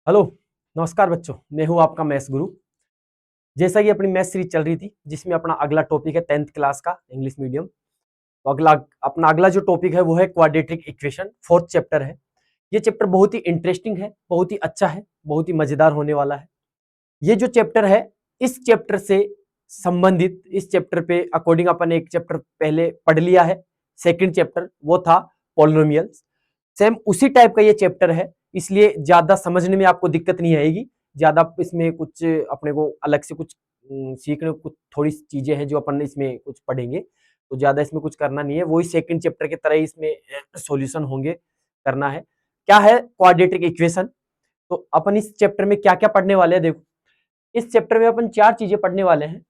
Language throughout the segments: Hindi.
हेलो। नमस्कार बच्चों, मैं हूं आपका मैथ्स गुरु। जैसा कि अपनी मैथ सीरीज चल रही थी जिसमें अपना अगला टॉपिक है 10th क्लास का इंग्लिश मीडियम। तो अगला जो टॉपिक है वो है क्वाड्रेटिक इक्वेशन, फोर्थ चैप्टर है। ये चैप्टर बहुत ही इंटरेस्टिंग है, बहुत ही अच्छा है, बहुत ही मजेदार होने वाला है। ये जो चैप्टर है, इस चैप्टर से संबंधित, इस चैप्टर पे अकॉर्डिंग अपन एक चैप्टर पहले पढ़ लिया है। सेकंड चैप्टर वो था पॉलिनोमियल्स। सेम उसी टाइप का ये चैप्टर है, इसलिए ज्यादा समझने में आपको दिक्कत नहीं आएगी। ज्यादा इसमें कुछ अपने को अलग से कुछ सीखने को कुछ थोड़ी सी चीजें हैं जो अपन इसमें कुछ पढ़ेंगे, तो ज्यादा इसमें कुछ करना नहीं है। वही सेकंड चैप्टर की तरह ही इसमें सॉल्यूशन होंगे, करना है। क्या है क्वाड्रेटिक इक्वेशन? तो अपन इस चैप्टर में क्या क्या पढ़ने वाले हैं, देखो। इस चैप्टर में अपन चार चीजें पढ़ने वाले हैं।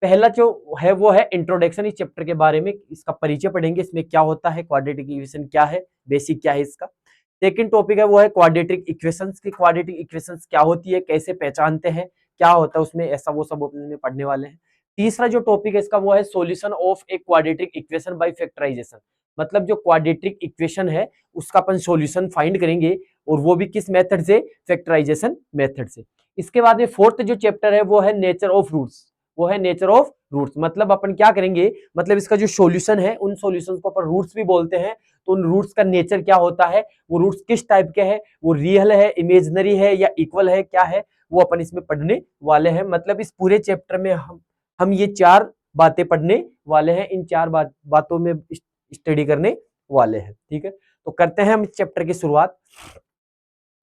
पहला जो है वो है इंट्रोडक्शन, इस चैप्टर के बारे में इसका परिचय पढ़ेंगे, इसमें क्या होता है, क्वाड्रेटिक इक्वेशन क्या है, बेसिक क्या है इसका। सेकंड टॉपिक है वो है क्वाड्रेटिक इक्वेशंस की, क्वाड्रेटिक इक्वेशंस क्या होती है, कैसे पहचानते हैं, क्या होता है उसमें, ऐसा वो सब अपने में पढ़ने वाले हैं। तीसरा जो टॉपिक है इसका वो है solution of a quadratic equation by factorization. मतलब जो क्वाड्रेटिक इक्वेशन है उसका अपन सॉल्यूशन फाइंड करेंगे, और वो भी किस मेथड से, फैक्टराइजेशन मेथड से। इसके बाद में फोर्थ जो चैप्टर है वो है नेचर ऑफ रूट्स। वो है नेचर ऑफ रूट्स, मतलब अपन क्या करेंगे, मतलब इसका जो सॉल्यूशन है उन सॉल्यूशंस को अपन रूट्स भी बोलते हैं। तो उन रूट्स का नेचर क्या होता है, वो रूट्स किस टाइप के हैं, वो रियल है, इमेजिनरी है या इक्वल है, क्या है, वो अपन इसमें पढ़ने वाले हैं। मतलब इस पूरे चैप्टर में हम ये चार बातें पढ़ने वाले हैं, इन चार बातों में स्टडी करने वाले हैं। ठीक है, तो करते हैं हम इस चैप्टर की शुरुआत।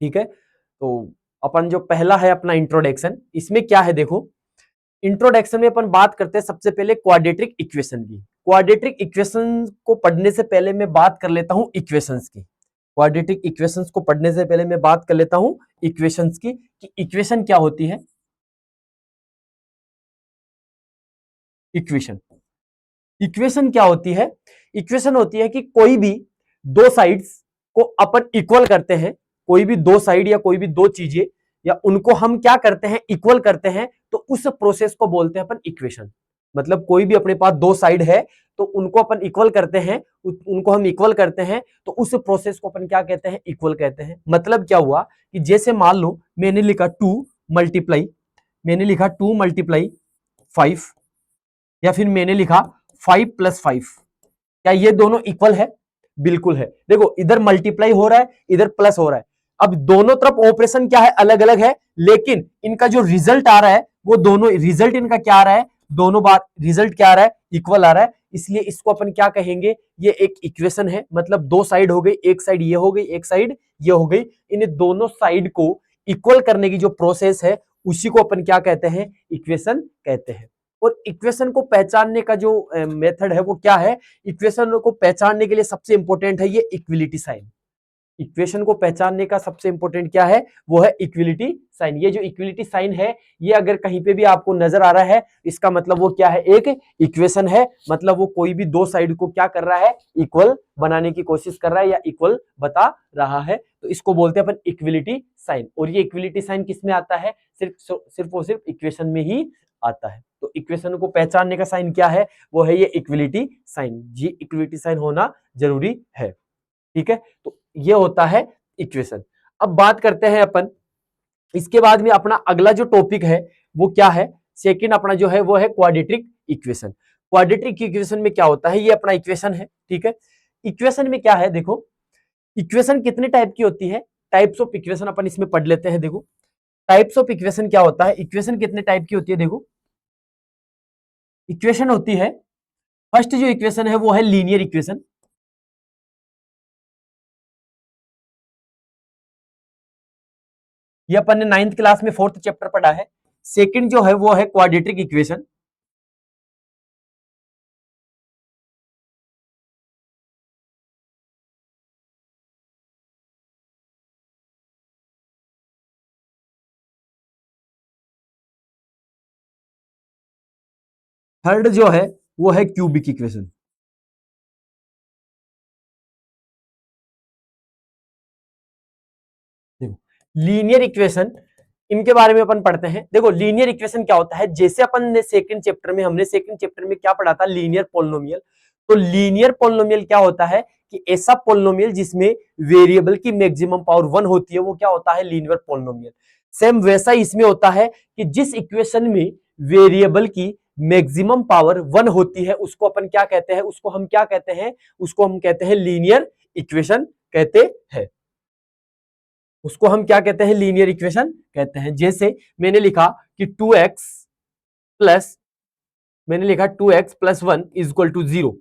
ठीक है, तो अपन जो पहला है अपना इंट्रोडक्शन, इसमें क्या है देखो। इंट्रोडक्शन में अपन बात करते हैं सबसे पहले क्वाड्रेटिक इक्वेशन की। क्वाड्रेटिक इक्वेशन को पढ़ने से पहले मैं बात कर लेता हूं इक्वेशंस की। क्वाड्रेटिक इक्वेशंस को पढ़ने से पहले मैं बात कर लेता हूं इक्वेशंस की, कि इक्वेशन क्या होती है। इक्वेशन इक्वेशन क्या होती है? इक्वेशन होती है कि कोई भी दो साइड्स को अपन इक्वल करते हैं। कोई भी दो साइड या कोई भी दो चीजें, या उनको हम क्या करते हैं, इक्वल करते हैं, तो उस प्रोसेस को बोलते हैं अपन इक्वेशन। मतलब कोई भी अपने पास दो साइड है तो उनको अपन इक्वल करते हैं, उनको हम इक्वल करते हैं, तो उस प्रोसेस को अपन क्या कहते हैं, इक्वल कहते हैं। मतलब क्या हुआ कि जैसे मान लो मैंने लिखा टू मल्टीप्लाई 5, या फिर मैंने लिखा 5 + 5। क्या ये दोनों इक्वल है? बिल्कुल है। देखो इधर मल्टीप्लाई हो रहा है, इधर प्लस हो रहा है। अब दोनों तरफ ऑपरेशन क्या है, अलग अलग है, लेकिन इनका जो रिजल्ट आ रहा है वो दोनों रिजल्ट इनका क्या आ रहा है, दोनों बार रिजल्ट क्या आ रहा है, इक्वल आ रहा है। इसलिए इसको अपन क्या कहेंगे, ये एक इक्वेशन है। मतलब दो साइड हो गई, एक साइड ये हो गई, एक साइड ये हो गई। इन दोनों साइड को इक्वल करने की जो प्रोसेस है उसी को अपन क्या कहते हैं, इक्वेशन कहते हैं। और इक्वेशन को पहचानने का जो मेथड है वो क्या है, इक्वेशन को पहचानने के लिए सबसे इंपॉर्टेंट है ये इक्विलिटी साइन। इक्वेशन को पहचानने का सबसे इंपॉर्टेंट क्या है, वो है इक्विलिटी साइन। ये जो इक्विलिटी साइन है, ये अगर कहीं पे भी आपको नजर आ रहा है, इसका मतलब वो क्या है, एक इक्वेशन है। मतलब वो कोई भी दो साइड को क्या कर रहा है, इक्वल बनाने की कोशिश कर रहा है या इक्वल बता रहा है। तो इसको बोलते हैं अपन इक्विलिटी साइन। और ये इक्विलिटी साइन किस में आता है, सिर्फ और सिर्फ इक्वेशन में ही आता है। तो इक्वेशन को पहचानने का साइन क्या है, वो है ये इक्विलिटी साइन। जी इक्विलिटी साइन होना जरूरी है। ठीक है, तो ये होता है इक्वेशन। अब बात करते हैं अपन, इसके बाद में अपना अगला जो टॉपिक है वो क्या है, सेकंड अपना जो है वो है क्वाड्रेटिक इक्वेशन। क्वाड्रेटिक इक्वेशन में क्या होता है, ये अपना इक्वेशन है। ठीक है, इक्वेशन में क्या है देखो, इक्वेशन कितने टाइप की होती है, टाइप्स ऑफ इक्वेशन अपन इसमें पढ़ लेते हैं। देखो टाइप्स ऑफ इक्वेशन क्या होता है, इक्वेशन कितने टाइप की होती है। देखो इक्वेशन होती है, फर्स्ट जो इक्वेशन है वो है लीनियर इक्वेशन। ये अपन ने 9th क्लास में 4th चैप्टर पढ़ा है। सेकंड जो है वो है क्वाड्रेटिक इक्वेशन। थर्ड जो है वो है क्यूबिक इक्वेशन। देखो लीनियर इक्वेशन, इनके बारे में अपन पढ़ते हैं। देखो लीनियर इक्वेशन क्या होता है, जैसे अपन ने सेकंड चैप्टर में, हमने सेकंड चैप्टर में क्या पढ़ा था, लीनियर पोलिनोमियल। तो लीनियर पोलिनोमियल क्या होता है कि ऐसा पोलिनोमियल जिसमें वेरिएबल की मैक्सिमम पावर 1 होती है वो क्या होता है, लीनियर पोलिनोमियल। सेम वैसा इसमें होता है कि जिस इक्वेशन में वेरिएबल की मैक्सिमम पावर 1 होती है उसको अपन क्या कहते हैं, उसको हम क्या कहते हैं, उसको हम कहते हैं लीनियर इक्वेशन कहते हैं। उसको हम क्या कहते हैं, लीनियर इक्वेशन कहते हैं। जैसे मैंने लिखा कि 2x प्लस, मैंने लिखा 2x plus 1 is equal to 0,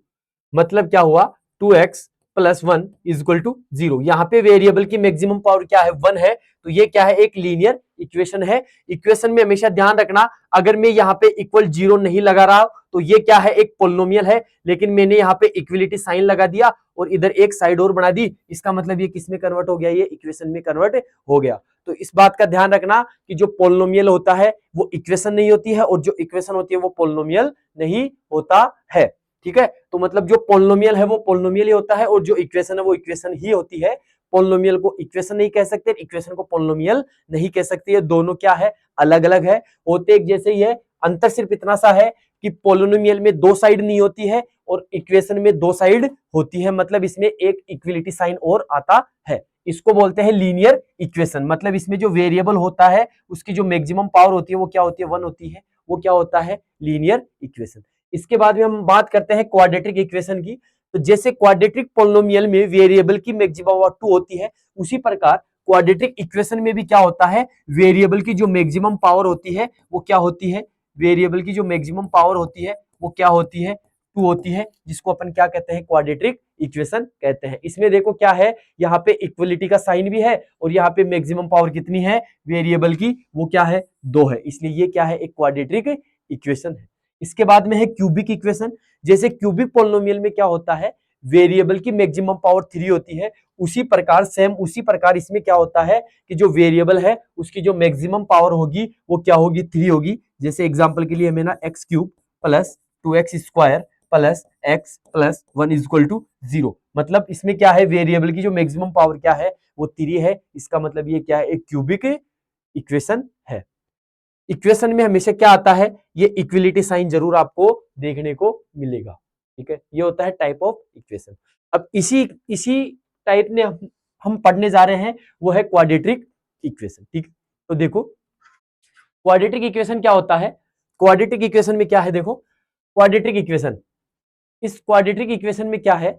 मतलब क्या हुआ 2x plus 1 is equal to 0। यहाँ पे वेरिएबल की मैक्सिमम पावर क्या है, 1 है, तो ये क्या है, एक लीनियर इक्वेशन है। इक्वेशन में हमेशा ध्यान रखना, अगर मैं यहाँ पे इक्वल 0 नहीं लगा रहा तो ये क्या है, एक पोलिनोमियल है, लेकिन मैंने यहाँ पे इक्विलिटी साइन लगा दिया और इधर एक साइड और बना दी, इसका मतलब ये किस में कन्वर्ट हो गया, ये इक्वेशन में कन्वर्ट हो गया। तो इस बात का ध्यान रखना कि जो पोलिनोमियल होता है वो इक्वेशन नहीं होती है और जो इक्वेशन होती है वो पोलिनोमियल नहीं होता है। ठीक है, तो मतलब जो पोलिनोमियल है वो पोलिनोमियल ही होता है और जो इक्वेशन है वो इक्वेशन ही होती है। पोलिनोमियल को इक्वेशन नहीं कह सकते, इक्वेशन को पोलिनोमियल नहीं कह सकते, ये दोनों क्या है, अलग अलग है, होते एक जैसे ही है। अंतर सिर्फ इतना सा है कि पोलिनोमियल में 2 साइड नहीं होती है और इक्वेशन में 2 साइड होती है, मतलब इसमें एक इक्विलिटी साइन और आता है। इसको बोलते हैं लीनियर इक्वेशन, मतलब इसमें जो वेरिएबल होता है उसकी जो मैक्सिमम पावर होती है वो क्या होती है, 1 होती है, वो क्या होता है, लीनियर इक्वेशन। इसके बाद में हम बात करते हैं क्वाड्रेटिक इक्वेशन की। तो जैसे क्वाड्रेटिक पोलिनोमियल में वेरिएबल की मैक्सिमम पावर 2 होती है, उसी प्रकार क्वाड्रेटिक इक्वेशन में भी क्या होता है, वेरिएबल की जो मैक्सिमम पावर होती है वो क्या होती है, वेरिएबल की जो मैक्सिमम पावर होती है वो क्या होती है, 2 होती है, जिसको अपन क्या कहते हैं, क्वाड्रेटिक इक्वेशन कहते हैं। इसमें देखो क्या है, यहाँ पे इक्वलिटी का साइन भी है और यहाँ पे मैक्सिमम पावर कितनी है वेरिएबल की, वो क्या है, 2 है, इसलिए ये क्या है, एक क्वाड्रेटिक इक्वेशन है। इसके बाद में है क्यूबिक इक्वेशन। जैसे क्यूबिक पोलिनोमियल में क्या होता है, वेरिएबल की मैक्सिमम पावर 3 होती है, उसी प्रकार सेम उसी प्रकार इसमें क्या होता है कि जो वेरिएबल है उसकी जो मैक्सिमम पावर होगी वो क्या होगी, 3 होगी। जैसे एग्जांपल के लिए हमें ना X cube plus 2x square plus x plus 1 is equal to 0, मतलब इसमें क्या है, वेरिएबल की जो मैक्सिमम पावर क्या है वो 3 है, इसका मतलब ये क्या है, एक क्यूबिक इक्वेशन है। इक्वेशन में हमेशा क्या आता है, ये इक्विलिटी साइन जरूर आपको देखने को मिलेगा। ठीक है, ये होता है टाइप ऑफ इक्वेशन। अब इसी इसी टाइप में हम पढ़ने जा रहे हैं, वो है क्वाड्रेटिक इक्वेशन। ठीक, तो देखो क्वाड्रेटिक इक्वेशन क्या होता है। क्वाड्रेटिक इक्वेशन में क्या है, देखो क्वाड्रेटिक इक्वेशन, इस क्वाड्रेटिक इक्वेशन में क्या है,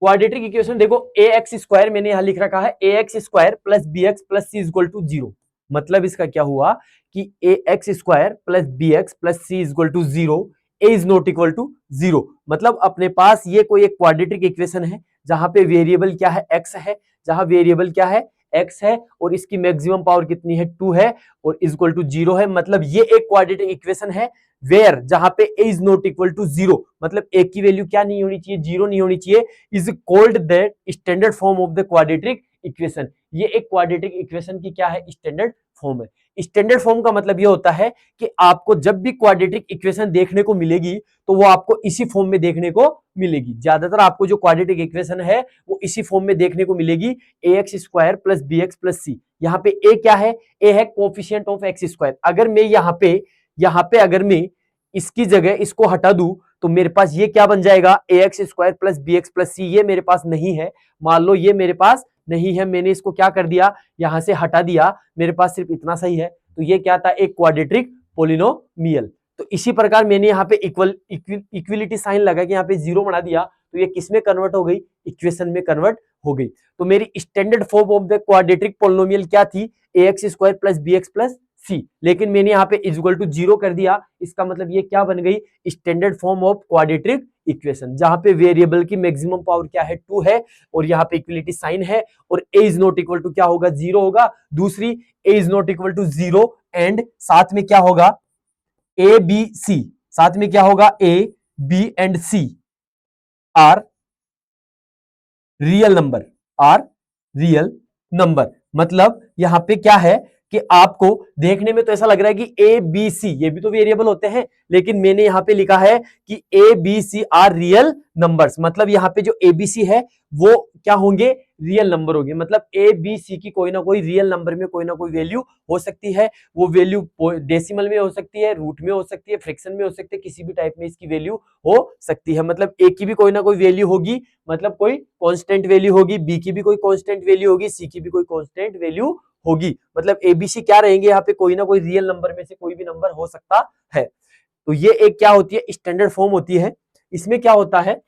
क्वाड्रेटिक इक्वेशन देखो ए एक्स स्क्वायर मैंने यहां लिख रखा है, a x square plus b x plus c equal to 0, मतलब इसका क्या हुआ कि a x square plus b x plus c equal to 0, a is not equal to 0, मतलब अपने पास ये कोई एक क्वाड्रेटिक इक्वेशन है जहां पे वेरिएबल क्या है, एक्स है, जहां वेरिएबल क्या है, एक्स है और इसकी मैक्सिमम पावर कितनी है, 2 है और इक्वल टू 0 है, मतलब ये एक क्वाड्रेटिक इक्वेशन है वेयर जहां पे ए इज नॉट इक्वल टू 0, मतलब ए की वैल्यू क्या नहीं होनी चाहिए, 0 नहीं होनी चाहिए, is called that standard form of the quadratic equation. ये एक क्वाड्रेटिक इक्वेशन की क्या है, स्टैंडर्ड फॉर्म है। स्टैंडर्ड फॉर्म का मतलब ये होता है कि आपको जब भी क्वाड्रेटिक इक्वेशन देखने को मिलेगी तो वो आपको इसी फॉर्म में देखने को मिलेगी। ज्यादातर आपको जो क्वाड्रेटिक इक्वेशन है वो इसी फॉर्म में देखने को मिलेगी, a x square plus b x plus c. यहाँ पे ए क्या है, ए है कोफिशिएंट ऑफ एक्स स्क्वायर। अगर मैं यहाँ पे अगर मैं इसकी जगह इसको हटा दूं तो मेरे पास ये क्या बन जाएगा, a x square plus b x plus c. ये मेरे पास नहीं है, मान लो ये मेरे पास नहीं है, मैंने इसको क्या कर दिया, यहां से हटा दिया, मेरे पास सिर्फ इतना सही है, तो ये क्या था, एक क्वाड्रेटिक पोलिनोमियल। तो इसी प्रकार मैंने यहाँ पे इक्विलिटी साइन लगा के यहाँ पे 0 बना दिया, तो ये किस में कन्वर्ट हो गई, इक्वेशन में कन्वर्ट हो गई। तो मेरी standard form of the quadratic polynomial क्या थी, a x square plus b x plus c, लेकिन मैंने यहाँ पे इज इक्वल टू 0 कर दिया, इसका मतलब ये क्या बन गई, standard form of quadratic equation, जहां पे वेरिएबल की मैक्सिमम पावर क्या है, 2 है और यहाँ पे इक्विलिटी साइन है और a is not equal to क्या होगा, 0 होगा। दूसरी a is not equal to 0 and साथ में क्या होगा, ए बी सी, साथ में क्या होगा, A B and C are real number, are real number, मतलब यहां पे क्या है कि आपको देखने में तो ऐसा लग रहा है कि ए बी सी ये भी तो वेरिएबल होते हैं, लेकिन मैंने यहां पे लिखा है कि A B C are real numbers, मतलब यहाँ पे जो ए बी सी है वो क्या होंगे, रियल नंबर होंगे। मतलब ए बी सी की कोई ना कोई रियल नंबर में कोई ना कोई वैल्यू हो सकती है। वो वैल्यू डेसिमल में हो सकती है, रूट में हो सकती है, फ्रैक्शन में हो सकती है, किसी भी टाइप में इसकी वैल्यू हो सकती है। मतलब ए की भी कोई ना कोई वैल्यू होगी, मतलब कोई कांस्टेंट वैल्यू होगी, बी की भी कोई कांस्टेंट वैल्यू होगी, सी की भी कोई कांस्टेंट वैल्यू होगी। मतलब एबीसी क्या रहेंगे यहाँ पे, कोई ना कोई रियल नंबर में से कोई भी नंबर हो सकता है। तो ये एक क्या होती है, स्टैंडर्ड फॉर्म होती है। इसमें क्या होता है,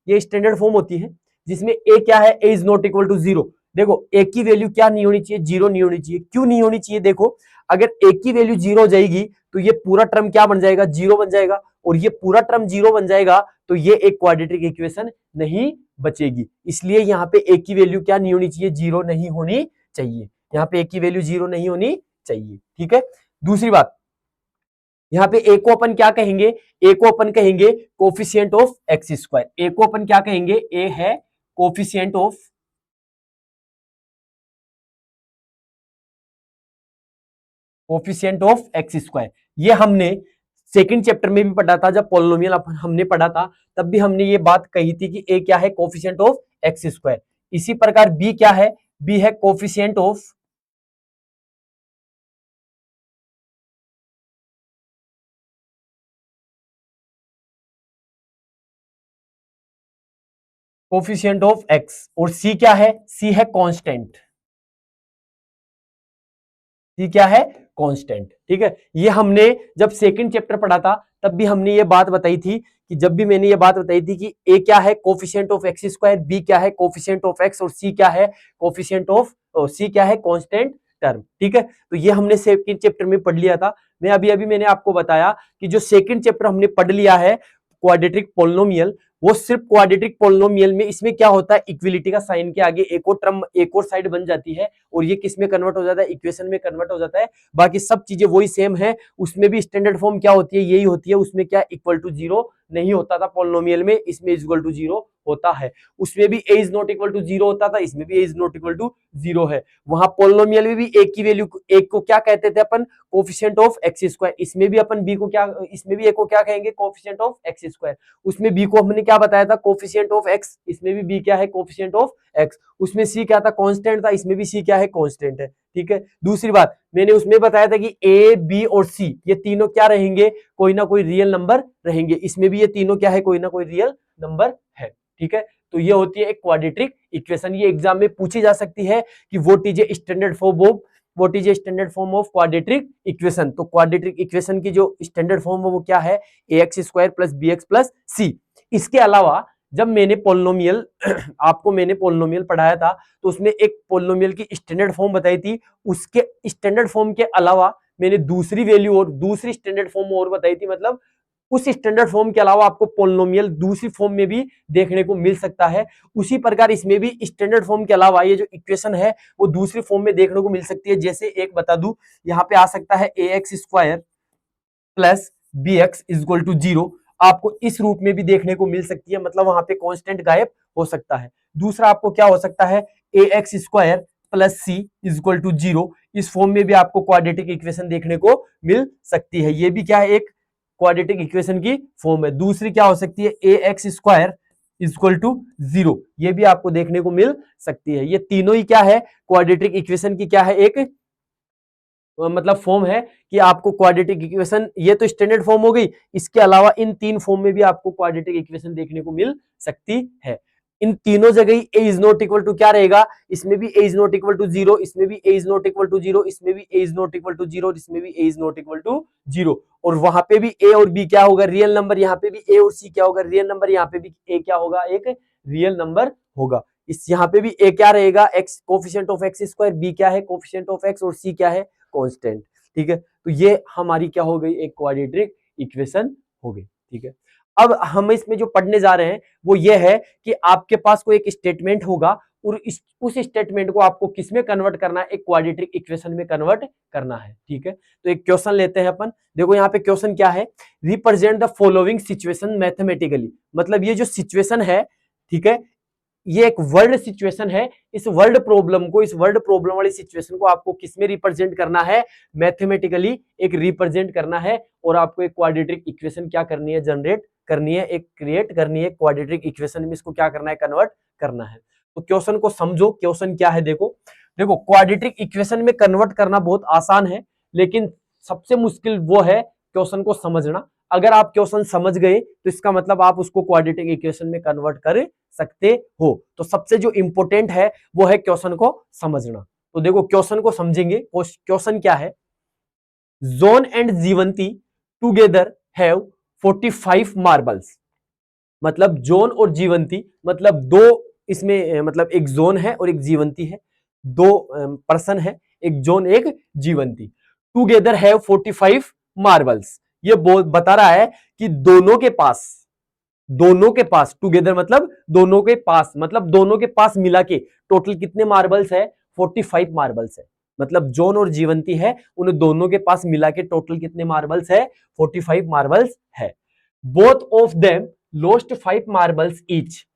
ये स्टैंडर्ड फॉर्म होती है जिसमें ए क्या है, a is not equal to zero. देखो ए की वैल्यू क्या नहीं होनी चाहिए, जीरो नहीं होनी चाहिए। क्यों नहीं होनी चाहिए, देखो अगर ए की वैल्यू जीरो हो जाएगी तो ये पूरा टर्म क्या बन जाएगा, जीरो बन जाएगा, और ये पूरा टर्म जीरो बन जाएगा तो ये एक क्वाड्रेटिक इक्वेशन नहीं बचेगी। इसलिए यहाँ पे ए की वैल्यू क्या नहीं होनी चाहिए, जीरो नहीं होनी चाहिए। यहाँ पे ए की वैल्यू जीरो नहीं होनी चाहिए, ठीक है। दूसरी बात, यहाँ पे ए को अपन क्या कहेंगे, ए को अपन कहेंगे कोफिशिएंट ऑफ एक्स स्क्वायर। ए को अपन क्या कहेंगे, ए है कोफिशिएंट ऑफ एक्स स्क्वायर। ये हमने सेकंड चैप्टर में भी पढ़ा था, जब पॉलिनोमियल हमने पढ़ा था तब भी हमने ये बात कही थी कि ए क्या है, कोफिशिएंट ऑफ एक्स स्क्वायर। इसी प्रकार बी क्या है, बी है कोफिशिएंट ऑफ एक्स, और सी क्या है, सी है कांस्टेंट। सी क्या है, कांस्टेंट, ठीक है। ये हमने जब सेकंड चैप्टर पढ़ा था तब भी हमने ये बात बताई थी कि जब भी मैंने ये बात बताई थी कि ए क्या है coefficient of X square, B क्या है कोफिशिएंट ऑफ एक्स, और सी क्या है कोफिशिएंट ऑफ, सी क्या है कांस्टेंट टर्म, ठीक है। तो ये हमने सेकंड चैप्टर में पढ़ लिया था। मैं अभी अभी मैंने आपको बताया कि जो सेकंड चैप्टर हमने पढ़ लिया है क्वाड्रेटिक पोलिनोमियल, वो सिर्फ क्वाड्रेटिक पोलिनोमियल में इसमें क्या होता है, इक्विलिटी का साइन के आगे एक और टर्म, एक और साइड बन जाती है, और ये किस में कन्वर्ट हो जाता है, इक्वेशन में कन्वर्ट हो जाता है। बाकी सब चीजें वही सेम है। उसमें भी स्टैंडर्ड फॉर्म क्या होती है, यही होती है। उसमें क्या इक्वल टू जीरो नहीं होता था पोलिनोमियल में, इसमें इक्वल टू जीरो होता है। उसमें भी a is not equal to zero होता था, इसमें भी a is not equal to zero है। वहां पोलिनोमियल में भी ए की वैल्यू, एक को क्या कहते थे अपन, कोफिशिएंट ऑफ एक्स स्क्वायर। इसमें भी अपन बी को क्या, इसमें भी ए को क्या कहेंगे, कोफिशिएंट ऑफ एक्स स्क्वायर। उसमें बी को हमने क्या बताया था, कोफिशिएंट ऑफ एक्स। इसमें भी बी क्या है, कोफिशिएंट ऑफ एक्स। उसमें सी क्या था, कांस्टेंट था, इसमें भी सी क्या है, कांस्टेंट है, ठीक है। दूसरी बात, मैंने उसमें बताया था कि ए बी और सी ये तीनों क्या रहेंगे, कोई ना कोई रियल नंबर रहेंगे। इसमें भी ये तीनों क्या है, कोई ना कोई रियल नंबर है, ठीक है। तो ये होती है एक क्वाड्रेटिक इक्वेशन। ये एग्जाम में पूछी जा सकती है कि what is a standard form of, what is a standard form of quadratic equation. तो क्वाड्रेटिक इक्वेशन की जो स्टैंडर्ड फॉर्म है वो क्या है, a x square plus b x plus c. इसके अलावा जब मैंने पोलिनोमियल आपको मैंने पोलिनोमियल पढ़ाया था तो उसमें एक पोलिनोमियल की स्टैंडर्ड फॉर्म बताई थी। उसके स्टैंडर्ड फॉर्म के अलावा मैंने दूसरी वैल्यू और दूसरी स्टैंडर्ड फॉर्म और बताई थी। मतलब उस स्टैंडर्ड फॉर्म के अलावा आपको पोलिनोमियल दूसरी फॉर्म में भी देखने को मिल सकता है। उसी प्रकार इसमें भी स्टैंडर्ड फॉर्म के अलावा ये जो इक्वेशन है वो दूसरी फॉर्म में देखने को मिल सकती है। जैसे एक बता दूं, यहाँ पे आ सकता है a x square plus b x is equal to zero. आपको इस रूप में भी देखने को मिल सकती है, मतलब वहां पे कांस्टेंट गायब हो सकता है। दूसरा आपको क्या हो सकता है, a x square plus c is equal to zero. इस फॉर्म में भी आपको क्वाड्रेटिक इक्वेशन देखने को मिल सकती है। ये भी क्या है, एक क्वाड्रेटिक इक्वेशन की फॉर्म है। दूसरी क्या हो सकती है, a x square is equal to zero. ये भी आपको देखने को मिल सकती है। ये तीनों ही क्या है, क्वाड्रेटिक इक्वेशन की क्या है, एक मतलब फॉर्म है कि आपको क्वाड्रेटिक इक्वेशन, ये तो स्टैंडर्ड फॉर्म हो गई। इसके अलावा इन तीन फॉर्म में भी आपको क्वाड्रेटिक इक्वेशन देखने को मिल सकती है। इन तीनों जगह ही a is not equal to क्या रहेगा, इसमें भी a is not equal to zero, इसमें भी a is not equal to zero, इसमें भी a is not equal to zero, इसमें भी a is not equal to zero. और वहां पे भी ए और बी क्या होगा, रियल नंबर। यहाँ पे भी ए और सी क्या होगा, रियल नंबर। यहाँ पे भी ए क्या होगा, एक रियल नंबर होगा। इस यहाँ पे भी ए क्या रहेगा, X coefficient of X square, B क्या है कोफिशिएंट ऑफ एक्स, और सी क्या है कांस्टेंट, ठीक है। तो ये हमारी क्या हो गई, एक क्वाड्रेटिक इक्वेशन हो गई, ठीक है। अब हम इसमें जो पढ़ने जा रहे हैं वो ये है कि आपके पास कोई एक स्टेटमेंट होगा और उस स्टेटमेंट को आपको किस में कन्वर्ट करना है, एक क्वाड्रेटिक इक्वेशन में कन्वर्ट करना है, ठीक है। तो एक क्वेश्चन लेते हैं अपन। देखो यहाँ पे क्वेश्चन क्या है, represent the following situation mathematically. मतलब ये जो सिचुएशन है, ठीक है, ये एक वर्ल्ड सिचुएशन है। इस वर्ल्ड प्रॉब्लम वाली सिचुएशन को आपको किसमें रिप्रेजेंट करना है, मैथमेटिकली एक रिप्रेजेंट करना है, और आपको एक क्वाड्रेटिक इक्वेशन क्या करनी है, जनरेट करनी है, एक क्रिएट करनी है क्वाड्रेटिक इक्वेशन में, इसको क्या करना है, कन्वर्ट करना है। तो क्वेश्चन को समझो, क्वेश्चन क्या है, देखो देखो क्वाड्रेटिक इक्वेशन में कन्वर्ट करना बहुत आसान है, लेकिन सबसे मुश्किल वो है क्वेश्चन को समझना। अगर आप क्वेश्चन समझ गए तो इसका मतलब आप उसको क्वाड्रेटिक इक्वेशन में कन्वर्ट कर सकते हो। तो सबसे जो इंपॉर्टेंट है वो है क्वेश्चन को समझना। तो देखो क्वेश्चन को समझेंगे। क्वेश्चन क्या है, John and Jivanti together have 45 marbles. मतलब जोन और जीवंती, मतलब दो इसमें, मतलब एक जोन है और एक जीवंती है, दो पर्सन है, एक जोन एक जीवंती। Together have 45 marbles. ये बता रहा है कि दोनों के पास टुगेदर मतलब दोनों के पास, मतलब दोनों के पास मिला के टोटल कितने मार्बल्स है, 45 मार्बल्स है। मतलब जोन और जीवंती है, उन दोनों के पास मिला के टोटल कितने मार्बल्स है, 45 मार्बल्स है। Both of them lost 5 marbles each.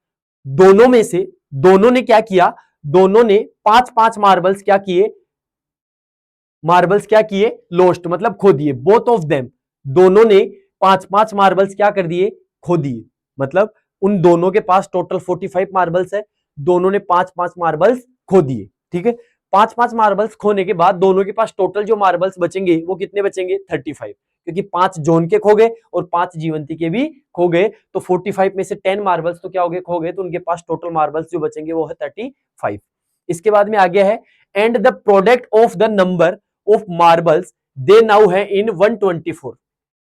दोनों में से दोनों ने क्या किया, दोनों ने 5-5 मार्बल्स क्या किए, लोस्ट मतलब खो दिए। बोथ ऑफ देम, दोनों ने 5-5 मार्बल्स क्या कर दिए, खो दिए। मतलब उन दोनों के पास टोटल 45 मार्बल्स है, दोनों ने 5-5 मार्बल्स खो दिए। ठीक है, 5-5 मार्बल्स खोने के बाद दोनों के पास टोटल जो मार्बल्स बचेंगे वो कितने बचेंगे, 35, क्योंकि 5 जोन के खो गए और 5 जीवंती के भी खो गए। तो 45 में से 10 मार्बल्स तो क्या हो गए, खो गए। तो उनके पास टोटल मार्बल्स जो बचेंगे वो है 35। इसके बाद में आ गया है, and the product of the number of marbles they now है इन 124।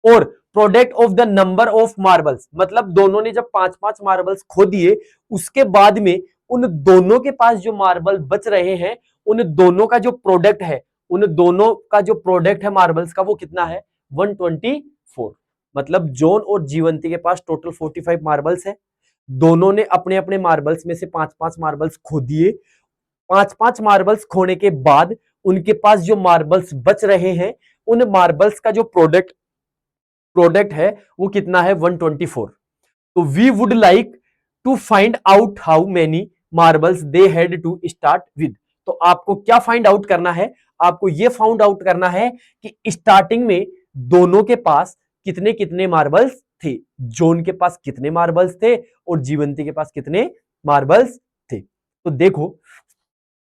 और product of the number of marbles, मतलब दोनों ने जब 5-5 मार्बल्स खो दिए, उसके बाद में उन दोनों के पास जो मार्बल बच रहे हैं, उन दोनों का जो प्रोडक्ट है, मार्बल्स का, वो कितना है, 124। मतलब जॉन और जीवंती के पास टोटल 45 मार्बल्स है। दोनों ने अपने अपने मार्बल्स में से 5-5 मार्बल्स खो दिए। 5-5 मार्बल्स खोने के बाद उनके पास जो मार्बल्स बच रहे हैं, उन मार्बल्स का जो प्रोडक्ट है वो कितना है, 124। तो we would like to find out how many marbles they had to start with. तो आपको क्या फाइंड आउट करना है, आपको यह फाइंड आउट करना है कि स्टार्टिंग में दोनों के पास कितने कितने मार्बल्स थे, जोन के पास कितने मार्बल्स थे और जीवंती के पास कितने मार्बल्स थे। तो देखो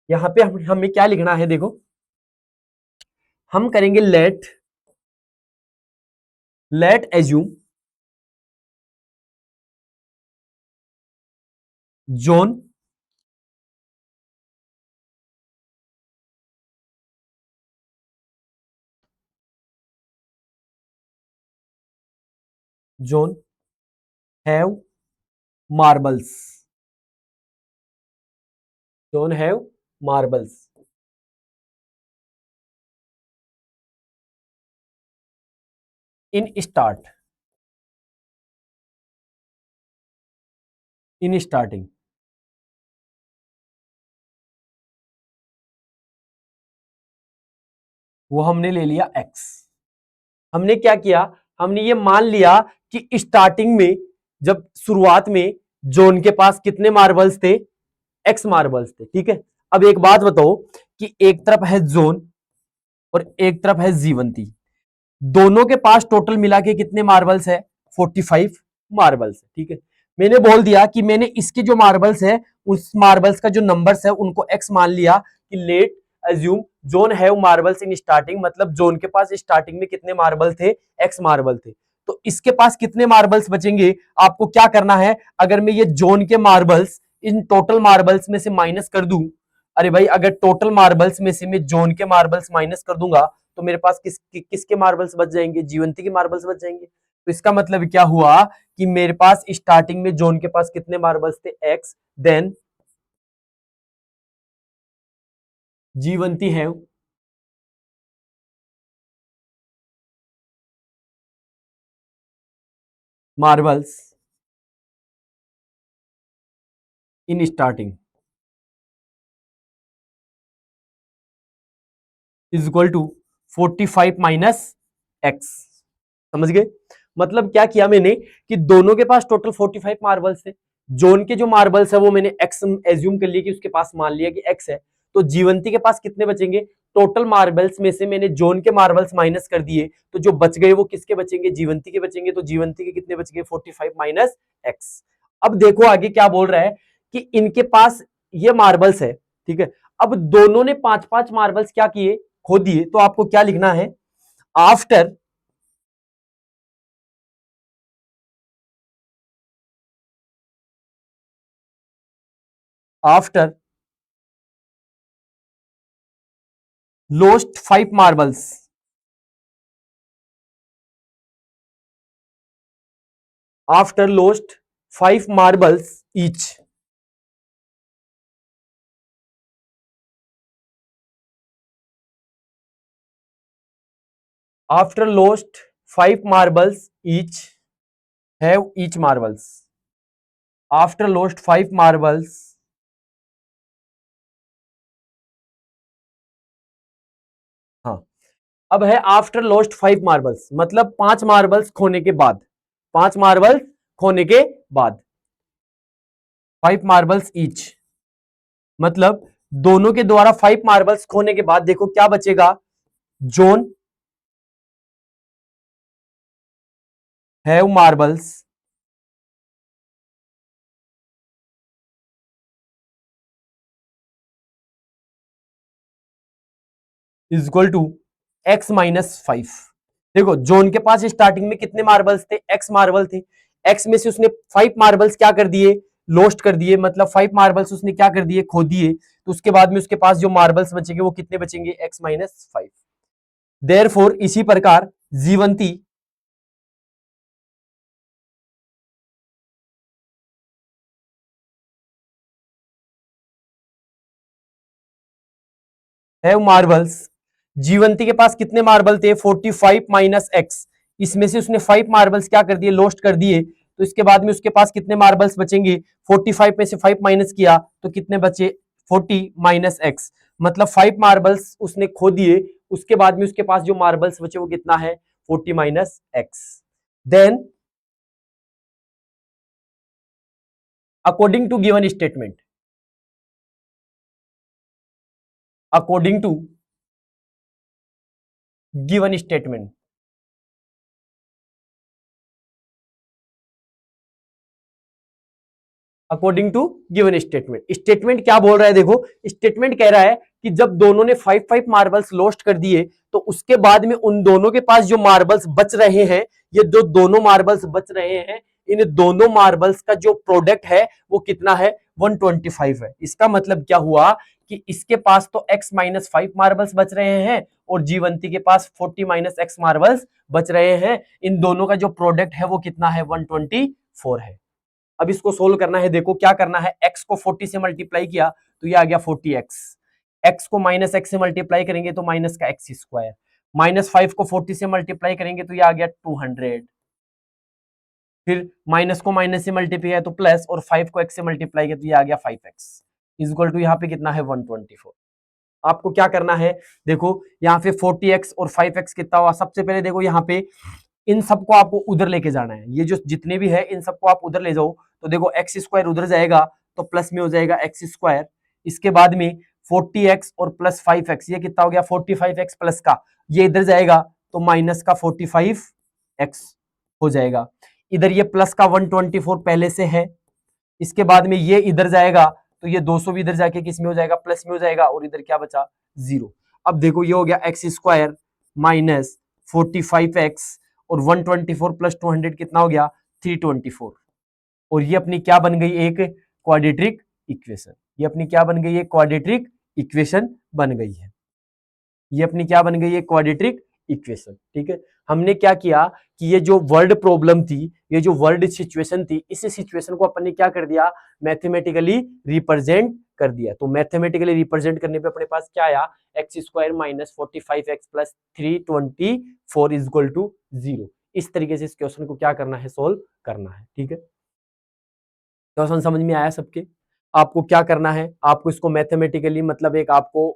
यहां पे हमें क्या लिखना है, देखो हम करेंगे late assume zone zone have marbles, zone have marbles in starting. वो हमने ले लिया x। हमने क्या किया, हमने ये मान लिया कि स्टार्टिंग में, जब शुरुआत में जोन के पास कितने मार्बल्स थे, x मार्बल्स थे। ठीक है, अब एक बात बताओ कि एक तरफ है जोन और एक तरफ है जीवंती, दोनों के पास टोटल मिला के कितने मार्बल्स है, 45 मार्बल्स है। ठीक है, मैंने बोल दिया कि मैंने इसके जो मार्बल्स है, उस मार्बल्स का जो नंबर्स है उनको x मान लिया कि late assume zone have marbles in starting, मतलब जोन के पास स्टार्टिंग में कितने मार्बल थे, x मार्बल थे। तो इसके पास कितने मार्बल्स बचेंगे, आपको क्या करना है, अगर मैं ये जोन के मार्बल्स इन टोटल मार्बल्स में से माइनस कर दूं, अरे भाई अगर टोटल मार्बल्स में से मैं जोन के मार्बल्स माइनस कर दूंगा तो मेरे पास किसके मार्बल्स बच जाएंगे, जीवंती के मार्बल्स बच जाएंगे। तो इसका मतलब क्या हुआ कि मेरे पास स्टार्टिंग में जोन के पास कितने मार्बल्स थे, एक्स, देन जीवंती है marbles in starting is equal to 45 minus X. समझ गए, मतलब क्या किया मैंने कि दोनों के पास टोटल 45 मार्बल्स थे, जोन के जो मार्बल्स है वो मैंने एक्स एज्यूम कर लिया कि उसके पास मान लिया कि एक्स है, तो जीवंती के पास कितने बचेंगे? टोटल मार्बल्स में से मैंने जोन के मार्बल्स माइनस कर दिए, तो जो बच गए वो किसके बचेंगे? जीवंती के बचेंगे। तो जीवंती के कितने बच गए? 45 माइनस एक्स। अब देखो आगे क्या बोल रहा है कि इनके पास ये मार्बल्स है, ठीक है। अब दोनों ने 5-5 मार्बल्स क्या किए? खो दिए। तो आपको क्या लिखना है? After after lost 5 marbles after lost 5 marbles each, after lost 5 marbles each, have each marbles, after lost 5 marbles, हाँ, अब है आफ्टर लॉस्ट 5 मार्बल्स, मतलब 5 मार्बल्स खोने के बाद, 5 मार्बल्स खोने के बाद, 5 मार्बल्स ईच, मतलब दोनों के द्वारा 5 मार्बल्स खोने के बाद देखो क्या बचेगा? John have marbles is equal to X minus 5। देखो जोन के पास स्टार्टिंग में कितने मार्बल्स थे? एक्स मार्बल थे। एक्स में से उसने 5 मार्बल्स क्या कर दिए? लोस्ट कर दिए, मतलब 5 मार्बल्स उसने क्या कर दिए? खो दिए। तो उसके बाद में उसके पास जो मार्बल्स बचेंगे वो कितने बचेंगे? X minus 5। देयरफॉर इसी प्रकार जीवंती हैव मार्बल्स, जीवंती के पास कितने मार्बल थे? 45 माइनस एक्स। इसमें से उसने 5 मार्बल्स क्या कर दिए? लोस्ट कर दिए। तो इसके बाद में उसके पास कितने मार्बल्स बचेंगे? 45 में से 5 माइनस किया तो कितने बचे? 40 माइनस एक्स, मतलब 5 मार्बल्स उसने खो दिए। उसके बाद में उसके पास जो मार्बल्स बचे वो कितना है? 40 minus X. Then according to given statement, according to given statement, according to given statement, statement क्या बोल रहा है? देखो स्टेटमेंट कह रहा है कि जब दोनों ने 5-5 मार्बल्स लॉस्ट कर दिए तो उसके बाद में उन दोनों के पास जो मार्बल्स बच रहे हैं, ये जो दोनों मार्बल्स बच रहे हैं, इन दोनों मार्बल्स का जो प्रोडक्ट है वो कितना है? 125 है। इसका मतलब क्या हुआ कि इसके पास तो x माइनस 5 मार्बल्स बच रहे हैं और जीवंती के पास 40 माइनस एक्स मार्बल्स बच रहे हैं। इन दोनों का जो प्रोडक्ट है वो कितना है? 124 है। अब इसको सोल्व करना है। देखो क्या करना है? x को 40 से मल्टीप्लाई किया तो ये आ गया 40x, x को माइनस एक्स से मल्टीप्लाई करेंगे तो माइनस का एक्स स्क्वायर, माइनस 5 को 40 से मल्टीप्लाई करेंगे तो ये आ गया 200, फिर माइनस को माइनस से मल्टीप्लाई किया तो प्लस, और 5 को x से मल्टीप्लाई किया तो ये आ गया 5x इज इक्वल टू यहाँ पे कितना है? 124। आपको क्या करना है? देखो यहाँ पे 40x और 5x कितना हुआ? सबसे पहले देखो यहाँ पे इन सबको आपको उधर लेके जाना है। ये जो जितने भी है इन सबको आप उधर ले जाओ। तो देखो एक्स स्क्वायर उधर जाएगा तो प्लस में हो जाएगा एक्स स्क्वायर। इसके बाद में 40x और प्लस 5x, ये कितना हो गया? 45x प्लस का, ये इधर जाएगा तो माइनस का 45x हो जाएगा। इधर ये प्लस का 124 पहले से है। इसके बाद में ये इधर जाएगा तो ये 200 भी इधर जाके किस में हो जाएगा? प्लस में हो जाएगा, और इधर क्या बचा? 0। अब देखो ये हो गया एक्स स्क्वायर माइनस 45x और 124 प्लस 200 कितना हो गया? 324। और ये अपनी क्या बन गई? एक क्वाड्रेटिक इक्वेशन। ये अपनी क्या बन गई? एक क्वाड्रेटिक इक्वेशन बन गई है। ये अपनी क्या बन गई? एक क्वाड्रेटिक इक्वेशन। ठीक है। हमने क्या किया कि ये जो वर्ड प्रॉब्लम थी, ये जो वर्ड सिचुएशन थी, इस सिचुएशन को अपन ने क्या कर दिया? मैथमेटिकली रिप्रेजेंट कर दिया। तो मैथमेटिकली रिप्रेजेंट करने पे अपने पास क्या आया? X square minus 45x plus 324 is equal to 0। इस तरीके से इस क्वेश्चन को क्या करना है? सोल्व करना है। ठीक है। क्वेश्चन समझ में आया सबके? आपको क्या करना है? आपको इसको मैथमेटिकली, मतलब एक आपको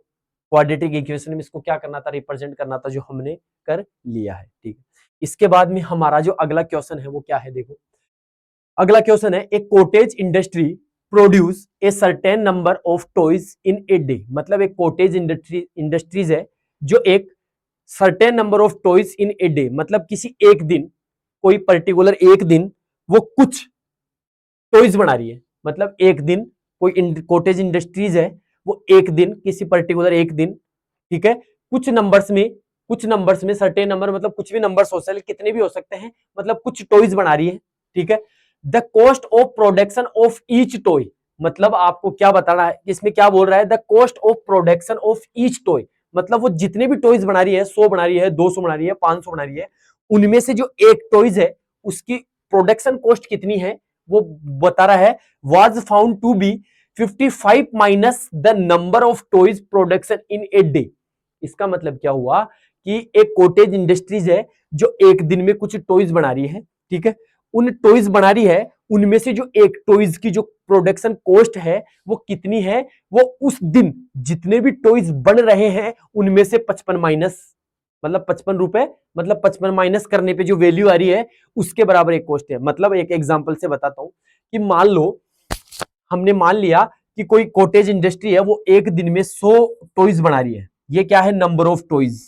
क्वाड्रेटिक इक्वेशन में इसको क्या करना था? रिप्रेजेंट करना था, जो हमने कर लिया है। ठीक है। इसके बाद में हमारा जो अगला क्वेश्चन है वो क्या है? देखो अगला क्वेश्चन है, एक cottage industry produce a certain number of toys in a day. मतलब एक कॉटेज इंडस्ट्रीज है जो एक certain number of toys in a day, मतलब किसी एक दिन, कोई पर्टिकुलर एक दिन वो कुछ टॉयज बना रही है। मतलब एक दिन कोई कॉटेज इंडस्ट्रीज है, वो एक दिन, किसी पर्टिकुलर एक दिन, ठीक है, कुछ नंबर्स में सर्टेन नंबर, मतलब कुछ भी नंबर्स हो सकते, कितने भी हो सकते हैं, मतलब कुछ टॉयज बना रही है, ठीक है। The cost of production of each toy, मतलब आपको क्या बताना है इसमें, क्या बोल रहा है, the cost of production of each toy, मतलब वो जितने भी टॉयज बना रही है, 100 बना रही है, 200 बना रही है, 500 बना रही है, उनमें से जो एक टॉयज है उसकी प्रोडक्शन कॉस्ट कितनी है वो बता रहा है। Was found to be 55 minus the number of toys production in a day. इसका मतलब क्या हुआ कि एक कॉटेज इंडस्ट्रीज है जो एक दिन में कुछ टॉयज बना रही है, ठीक है। उन टॉयज बना रही है, उनमें से जो एक टॉयज की जो प्रोडक्शन कॉस्ट है वो कितनी है, वो उस दिन जितने भी टॉयज बन रहे हैं उनमें से 55 माइनस, मतलब 55 रुपए, मतलब 55 माइनस करने पे जो वैल्यू आ रही है उसके बराबर एक कॉस्ट है। मतलब एक एग्जांपल से बताता हूं कि मान लो, हमने मान लिया कि कोई कॉटेज इंडस्ट्री है, वो एक दिन में 100 टॉयज बना रही है। ये क्या है, नंबर ऑफ टॉयज।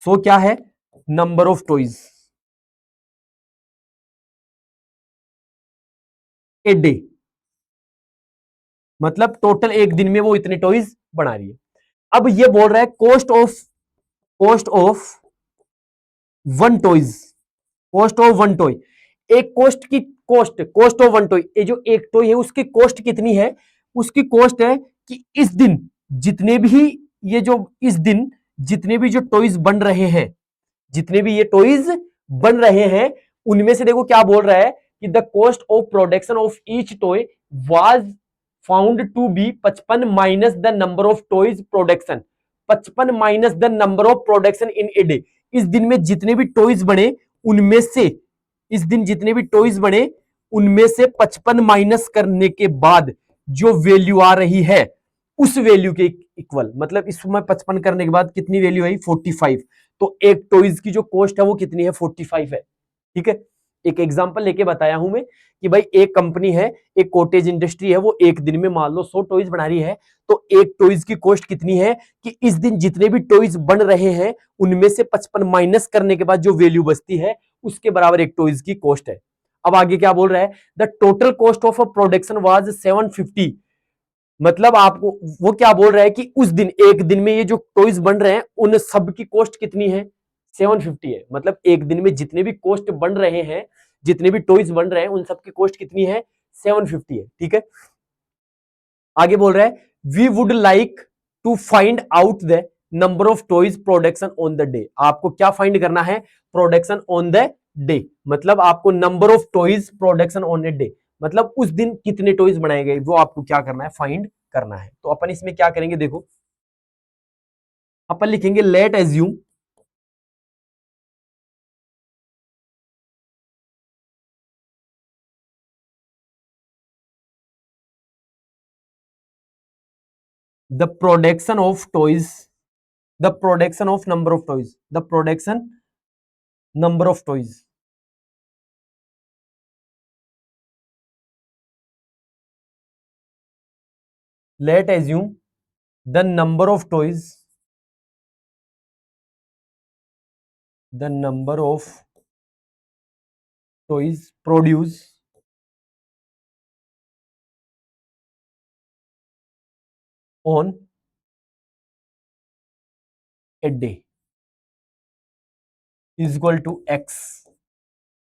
100 क्या है, number of toys A day, मतलब टोटल एक दिन में वो इतने टॉयज बना रही है। अब ये बोल रहा है cost of one toys, cost of one toy, एक कॉस्ट ऑफ वन टॉय, ये जो एक टॉय है उसकी कॉस्ट कितनी है, उसकी कॉस्ट है कि इस दिन जितने भी, ये जो इस दिन जितने भी जो टॉयज बन रहे हैं, जितने भी ये टॉयज बन रहे हैं, उनमें से देखो क्या बोल रहा है कि the cost of production of each toy was found to be 55 minus the number of toys production, 55 minus the number of production in a day. इस दिन में जितने भी टॉयज बने उनमें से, इस दिन जितने भी टॉयज बने उनमें से 55 माइनस करने के बाद जो वैल्यू आ रही है उस वैल्यू के इक्वल, मतलब इसमें 55 करने के बाद कितनी वैल्यू आई, 45। तो एक टॉयज की जो कॉस्ट है वो कितनी है, 45 है, ठीक है। एक एग्जांपल लेके बताया हूं मैं कि भाई एक कंपनी है, एक कॉटेज इंडस्ट्री है, वो एक दिन में मान लो 100 टॉयज बना रही है, तो एक टॉयज की कॉस्ट कितनी है कि इस दिन जितने भी टॉयज बन रहे हैं उनमें से 55 माइनस करने के बाद जो वैल्यू बचती है उसके बराबर एक टॉयज की कॉस्ट है। अब आगे क्या बोल रहा है, the total cost of a production was 750, मतलब आपको वो क्या बोल रहा है कि उस दिन, एक दिन में ये जो टॉयज बन रहे हैं उन सब की कॉस्ट कितनी है, 750 है। मतलब एक दिन में जितने भी कॉस्ट बन रहे हैं, जितने भी टॉयज बन रहे हैं उन सब की कॉस्ट कितनी है, 750 है, ठीक है। आगे बोल रहा है we would like to find out the number of toys production on the day. आपको क्या फाइंड करना है, प्रोडक्शन ऑन द डे, मतलब आपको number of toys production on a day, मतलब उस दिन कितने टॉयज बनाए गए वो आपको क्या करना है, फाइंड करना है। तो अपन इसमें क्या करेंगे, देखो अपन लिखेंगे let assume the production of toys, the production of number of toys, the production number of toys, let assume the number of toys, the number of toys produce on a day is equal to X.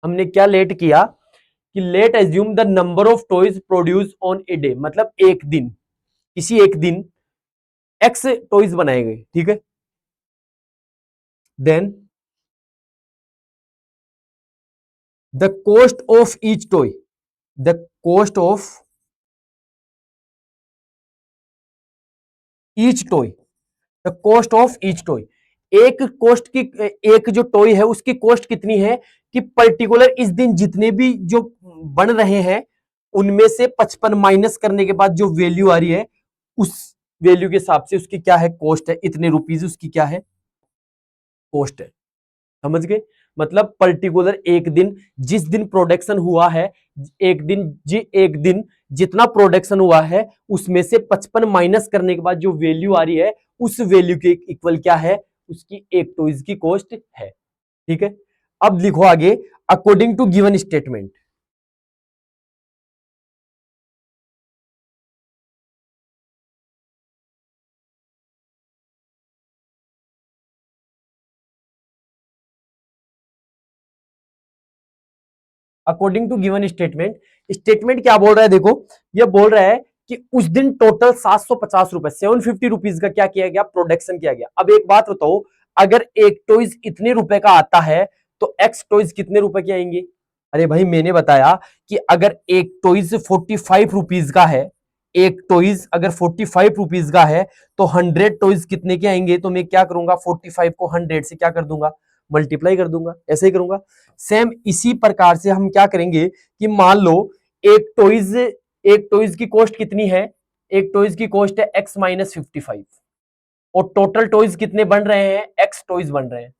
हमने क्या लेट किया कि let assume the number of toys produce on a day, मतलब एक दिन, किसी एक दिन एक्स टॉयज बनाए गए, ठीक है। Then the cost of each toy, the cost of each toy, the cost of each toy, एक कॉस्ट की, एक जो टॉय है उसकी कॉस्ट कितनी है कि पर्टिकुलर इस दिन जितने भी जो बन रहे हैं उनमें से 55 माइनस करने के बाद जो वैल्यू आ रही है उस वैल्यू के हिसाब से उसकी क्या है, कॉस्ट है, इतने रुपीज उसकी क्या है, कॉस्ट है। समझ गए? मतलब पर्टिकुलर एक दिन, जिस दिन प्रोडक्शन हुआ है, एक दिन जितना प्रोडक्शन हुआ है उसमें से 55 माइनस करने के बाद जो वैल्यू आ रही है उस वैल्यू के इक्वल क्या है, उसकी एक टॉयज की कॉस्ट है। ठीक है, अब लिखो आगे, according to given statement. According to given statement, statement क्या बोल रहा है देखो, ये बोल रहा है कि उस दिन टोटल 750 रुपए, 750 रुपीज का क्या किया गया, प्रोडक्शन किया गया। अब एक बात बताओ, अगर एक टॉयज इतने रुपए का आता है तो एक्स टॉयज कितने रुपए के आएंगे? अरे भाई मैंने बताया कि अगर एक टॉयज 45 रुपीज का है, एक टॉयज अगर 45 रुपीज का है तो 100 टॉयज कितने के आएंगे? तो मैं क्या करूंगा, 45 को 100 से क्या कर दूंगा, मल्टीप्लाई कर दूंगा, ऐसे ही करूंगा। सेम इसी प्रकार से हम क्या करेंगे कि मान लो एक टॉयज की कॉस्ट कितनी है, एक टॉयज की कॉस्ट है एक्स माइनस 55 और टोटल टॉयज कितने बन रहे हैं, एक्स टॉयज बन रहे हैं।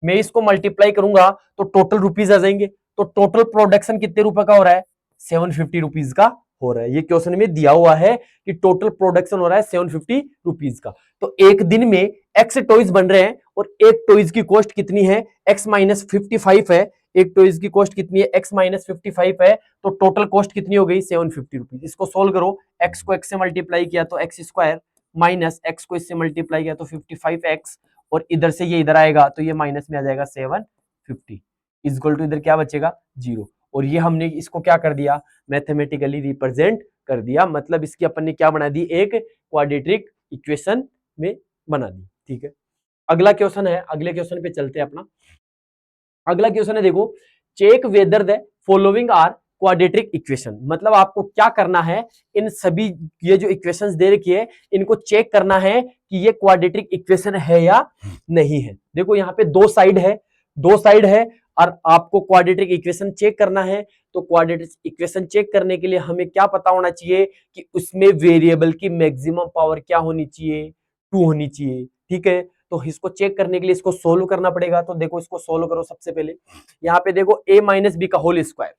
मैं इसको मल्टीप्लाई करूंगा तो टोटल रुपीज आ जाएंगे। तो टोटल प्रोडक्शन कितने रुपए का हो रहा है, 750 रुपीज का हो रहा है। ये क्वेश्चन में दिया हुआ है कि टोटल प्रोडक्शन हो रहा है 750 रुपीज का। तो एक दिन में एक्स टॉयज बन रहे हैं और एक टॉयज की कॉस्ट कितनी है, एक्स माइनस 55 है। एक टॉयज की कॉस्ट कितनी है, एक्स माइनस 55 है। तो टोटल कॉस्ट कितनी हो गई, 750 रुपीज। इसको सोल्व करो, एक्स को एक्स से मल्टीप्लाई किया तो एक्स स्क्वायर, माइनस एक्स को इससे मल्टीप्लाई किया तो 55x, और इधर से ये इधर आएगा तो ये माइनस में आ जाएगा 750, इक्वल टू इधर क्या बचेगा, 0। और ये हमने इसको क्या कर दिया, मैथमेटिकली रिप्रेजेंट कर दिया। मतलब इसकी अपन ने क्या बना दी, एक क्वाड्रेटिक इक्वेशन में बना दी। ठीक है, अगला क्वेश्चन है, अगले क्वेश्चन पे चलते हैं अपना। अगला क्वेश्चन है देखो, check whether the following are quadratic equation. मतलब आपको क्या करना है, इन सभी ये जो इक्वेशंस दे रखी है इनको चेक करना है कि ये क्वाड्रेटिक इक्वेशन है या नहीं है। देखो यहाँ पे दो साइड है, दो साइड है और आपको क्वाड्रेटिक इक्वेशन चेक करना है। तो क्वाड्रेटिक इक्वेशन चेक करने के लिए हमें क्या पता होना चाहिए कि उसमें वेरिएबल की मैक्सिमम पावर क्या होनी चाहिए, 2 होनी चाहिए। ठीक है, तो इसको चेक करने के लिए इसको सोल्व करना पड़ेगा। तो देखो इसको सोल्व करो। सबसे पहले यहाँ पे देखो a माइनस बी का whole square,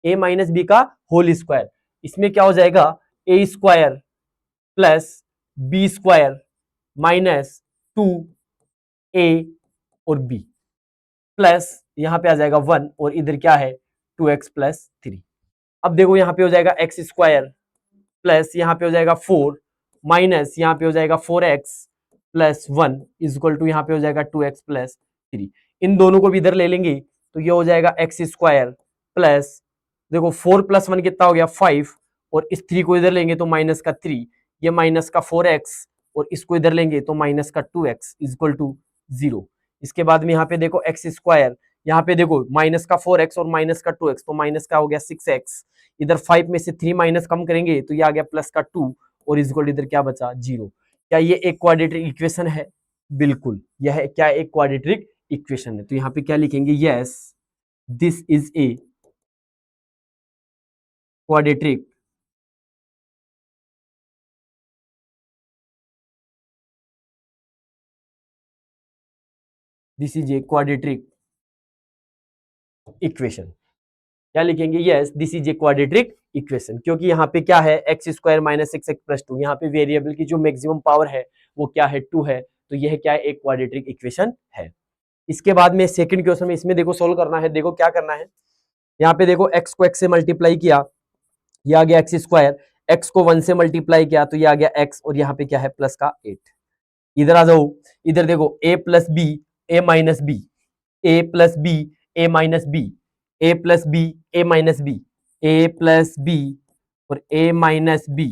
a minus B का होल स्क्वायर, इसमें क्या हो जाएगा, a square plus B square minus 2a और b प्लस यहाँ पे आ जाएगा 1 और इधर क्या है 2x प्लस 3। अब देखो यहाँ पे हो जाएगा एक्स स्क्वायर प्लस यहाँ पे हो जाएगा 4 माइनस यहाँ पे हो जाएगा 4x प्लस 1 इक्वल टू यहाँ पे हो जाएगा 2x प्लस 3। इन दोनों को भी इधर ले लेंगे तो ये हो जाएगा एक्स स्क्वायर प्लस, देखो 4 प्लस 1 कितना हो गया 5, और इस 3 को इधर लेंगे तो माइनस का 3, ये माइनस का 4x और इसको इधर लेंगे तो माइनस का 2x इक्वल टू 0। इसके बाद में यहाँ पे देखो एक्स स्क्वायर, यहाँ पे देखो माइनस का 4x और माइनस का 2x तो माइनस का हो गया 6x, इधर 5 में से 3 माइनस कम करेंगे तो ये आ गया प्लस का 2 और इक्वल इधर क्या बचा 0। क्या ये एक क्वाड्रेटिक इक्वेशन है? बिल्कुल, यह क्या एक क्वाड्रेटिक इक्वेशन है। तो यहाँ पे क्या लिखेंगे, yes this is a quadratic this is a quadratic equation. क्या लिखेंगे, yes this is a quadratic equation, क्योंकि यहाँ पे क्या है X square minus 6x plus 2, यहाँ पे वेरिएबल की जो मैक्सिमम पावर है वो क्या है 2 है। तो यह क्या है, एक क्वाड्रेटिक इक्वेशन है। इसके बाद में सेकंड क्वेश्चन में इसमें देखो सोल्व करना है। देखो क्या करना है, यहाँ पे देखो एक्स को एक्स से मल्टीप्लाई किया, ये आ गया एक्स स्क्वायर, एक्स को 1 से मल्टीप्लाई किया तो ये आ गया एक्स, और यहाँ पे क्या है प्लस का 8। इधर आ जाओ, इधर देखो a plus B A minus B, A plus B A minus B, A plus B A minus B, A plus B और ए माइनस बी,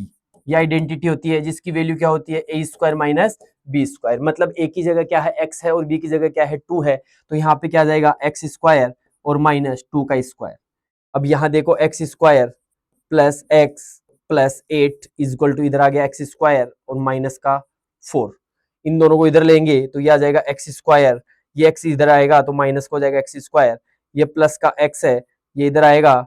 ये आइडेंटिटी होती है जिसकी वैल्यू क्या होती है A square minus B square. मतलब ए की जगह क्या है एक्स है और बी की जगह क्या है 2 है, तो यहाँ पे क्या आ जाएगा एक्स स्क्वायर और माइनस 2 का स्क्वायर। अब यहाँ देखो X square plus x plus 8 equal to इधर आ गया एक्स स्क्वायर और माइनस का 4। इन दोनों को इधर लेंगे तो ये आ जाएगा एक्स स्क्वायर, ये एक्स इधर आएगा तो माइनस को हो जाएगा एक्स स्क्वायर, ये प्लस का एक्स है ये इधर आएगा,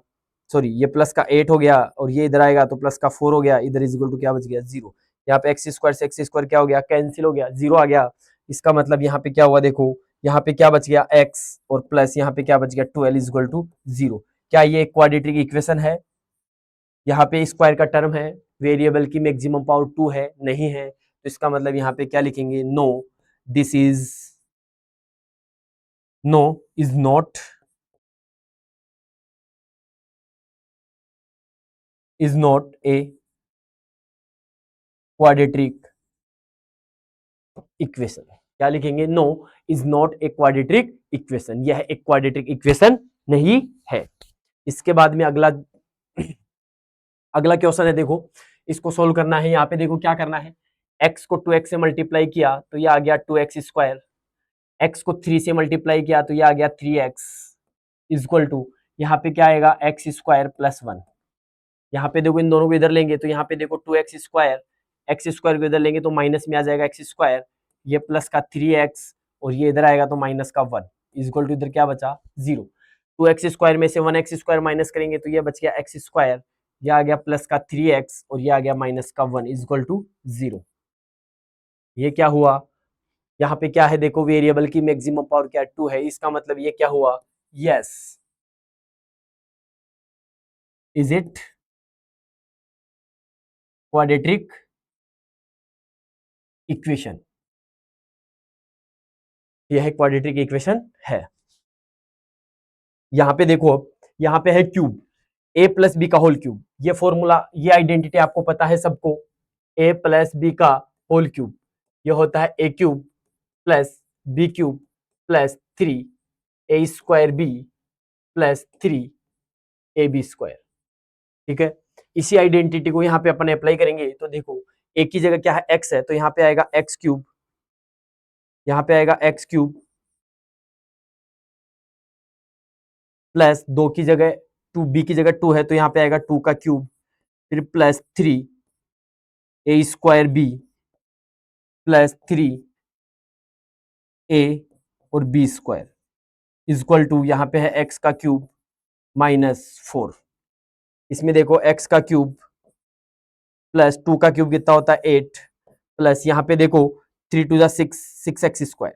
सॉरी ये प्लस का 8 हो गया और ये इधर आएगा तो प्लस का 4 हो गया, इधर इक्वल टू क्या बच गया 0। यहाँ पे एक्स स्क्वायर से एक्स स्क्वायर क्या हो गया, कैंसिल हो गया, 0 आ गया। इसका मतलब यहाँ पे क्या हुआ देखो, यहाँ पे क्या बच गया x और प्लस यहाँ पे क्या बच गया 12 इज इक्वल टू 0। क्या ये क्वाड्रेटिक इक्वेशन है? यहाँ पे स्क्वायर का टर्म है, वेरिएबल की मैक्सिमम पावर 2 है, नहीं है, तो इसका मतलब यहाँ पे क्या लिखेंगे, no this is no is not a quadratic equation. क्या लिखेंगे, no is not a quadratic equation, यह एक क्वाड्रेटिक इक्वेशन नहीं है। इसके बाद में अगला अगला क्वेश्चन है, देखो इसको सोल्व करना है। यहाँ पे देखो क्या करना है, x को 2x से मल्टीप्लाई किया तो ये आ गया 2x स्क्वायर, x को 3 से मल्टीप्लाई किया तो ये आ गया 3x इक्वल टू, यहाँ पे क्या आएगा x स्क्वायर प्लस 1। यहाँ पे देखो इन दोनों को इधर लेंगे तो यहाँ पे देखो 2x स्क्वायर, x स्क्वायर को इधर लेंगे तो माइनस में आ जाएगा x स्क्वायर, ये प्लस का 3x और ये इधर आएगा तो माइनस का 1 इक्वल टू इधर क्या बचा 0। 2x स्क्वायर में से 1x स्क्वायर माइनस करेंगे तो ये बच गया x स्क्वायर, ये आ गया प्लस का 3x और ये आ गया माइनस का 1 इक्वल टू 0। ये क्या हुआ, यहाँ पे क्या है देखो, वेरिएबल की मैक्सिमम पावर क्या 2 है, इसका मतलब ये क्या हुआ, yes is it quadratic equation, यह क्वाड्रेटिक इक्वेशन है। यहाँ पे देखो, यहाँ पे है क्यूब, a प्लस बी का होल क्यूब, ये फॉर्मूला, ये आइडेंटिटी आपको पता है सबको, a प्लस बी का होल क्यूब, ये होता है a cube plus B cube plus 3 a square B plus 3 ab square. ठीक है, इसी आइडेंटिटी को यहाँ पे अपन अप्लाई करेंगे तो देखो a की जगह क्या है x है, तो यहाँ पे आएगा x क्यूब, यहाँ पे आएगा x क्यूब प्लस 2 की जगह 2, b की जगह 2 है तो यहाँ पे आएगा 2 का क्यूब, फिर plus 3 a square B plus 3a और b स्क्वायर इक्वल टू, यहाँ पे है x का क्यूब माइनस 4। इसमें देखो x का क्यूब प्लस 2 का क्यूब कितना होता है 8 प्लस यहाँ पे देखो 3 टू 6 6x स्क्वायर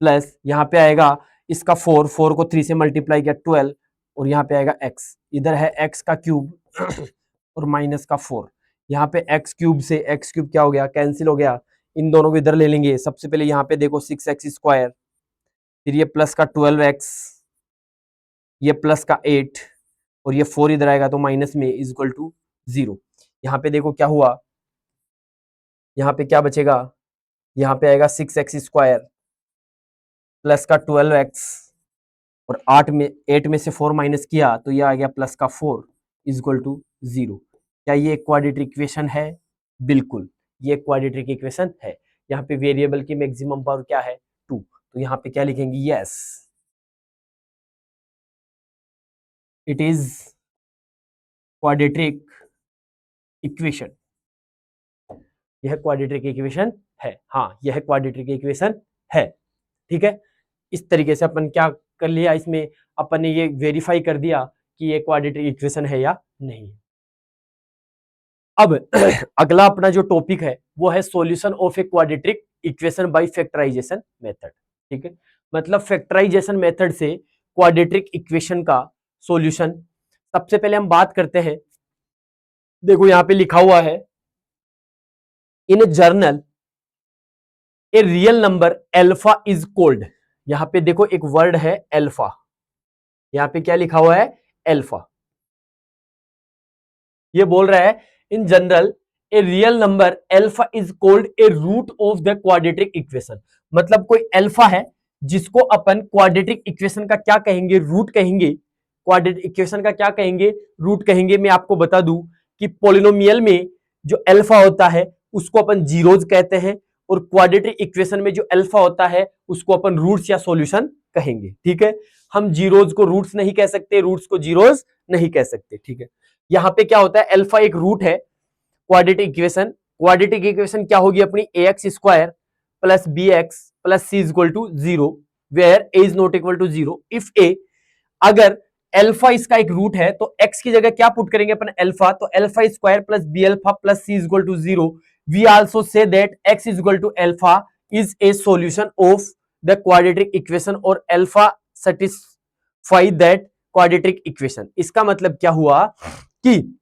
प्लस यहाँ पे आएगा इसका 4 को 3 से मल्टीप्लाई किया 12 और यहाँ पे आएगा x, इधर है x का क्यूब और माइनस का 4, यहाँ पे x क्यूब से x क्यूब क्या हो गया, कैंसिल हो गया, इन दोनों को इधर ले लेंगे। सबसे पहले यहाँ पे देखो 6x स्क्वायर, फिर ये प्लस का 12x, ये प्लस का 8 और ये 4 इधर आएगा तो माइनस में इक्वल टू 0। यहाँ पे देखो क्या हुआ, यहाँ पे क्या बचेगा, यहाँ पे आएगा 6x स्क्वायर प्लस का 12x और 8 में से 4 माइनस किया तो ये आ गया प्लस का 4 इक्वल टू 0। क्या ये क्वाड्रेटिक इक्वेशन है? बिल्कुल, ये क्वाड्रेटिक इक्वेशन है। यहाँ पे वेरिएबल की मैक्सिमम पावर क्या है 2, तो यहाँ पे क्या लिखेंगे, yes it is quadratic equation, यह क्वाड्रेटिक इक्वेशन है। हाँ, यह क्वाड्रेटिक इक्वेशन है। ठीक है, इस तरीके से अपन क्या कर लिया, इसमें अपन ने ये वेरीफाई कर दिया कि ये क्वाड्रेटिक इक्वेशन है या नहीं। अब अगला अपना जो टॉपिक है वो है solution of a quadratic equation by factorization method. ठीक है, मतलब फैक्टराइजेशन मेथड से क्वाड्रेटिक इक्वेशन का सॉल्यूशन। सबसे पहले हम बात करते हैं, देखो यहां पे लिखा हुआ है, in a general a real number alpha is called, यहां पे देखो एक वर्ड है एल्फा, यहां पे क्या लिखा हुआ है एल्फा, ये बोल रहा है in general a real number alpha is called a root of the quadratic equation. मतलब कोई एल्फा है जिसको अपन क्वाड्रेटिक इक्वेशन का क्या कहेंगे, रूट कहेंगे, क्वाड्रेटिक इक्वेशन का क्या कहेंगे, रूट कहेंगे। मैं आपको बता दूं कि पॉलिनोमियल में जो एल्फा होता है उसको अपन जीरोज कहते हैं और क्वाड्रेटिक इक्वेशन में जो एल्फा होता है उसको अपन रूट्स या सॉल्यूशन कहेंगे। ठीक है, हम जीरोज को रूट्स नहीं कह सकते, रूट्स को जीरोज नहीं कह सकते। ठीक है, यहाँ पे क्या होता है, एल्फा एक रूट है क्वाड्रेटिक इक्वेशन। क्वाड्रेटिक इक्वेशन क्या होगी अपनी, ax square plus bx plus c equal to 0 where a is not equal to 0 if a, अगर एल्फा इसका एक रूट है तो x की जगह क्या पुट करेंगे अपन एल्फा, तो alpha square plus b alpha plus c equal to 0। We also say that x is equal to alpha is a solution of the quadratic equation और alpha satisfy that quadratic equation. इसका मतलब क्या हुआ कि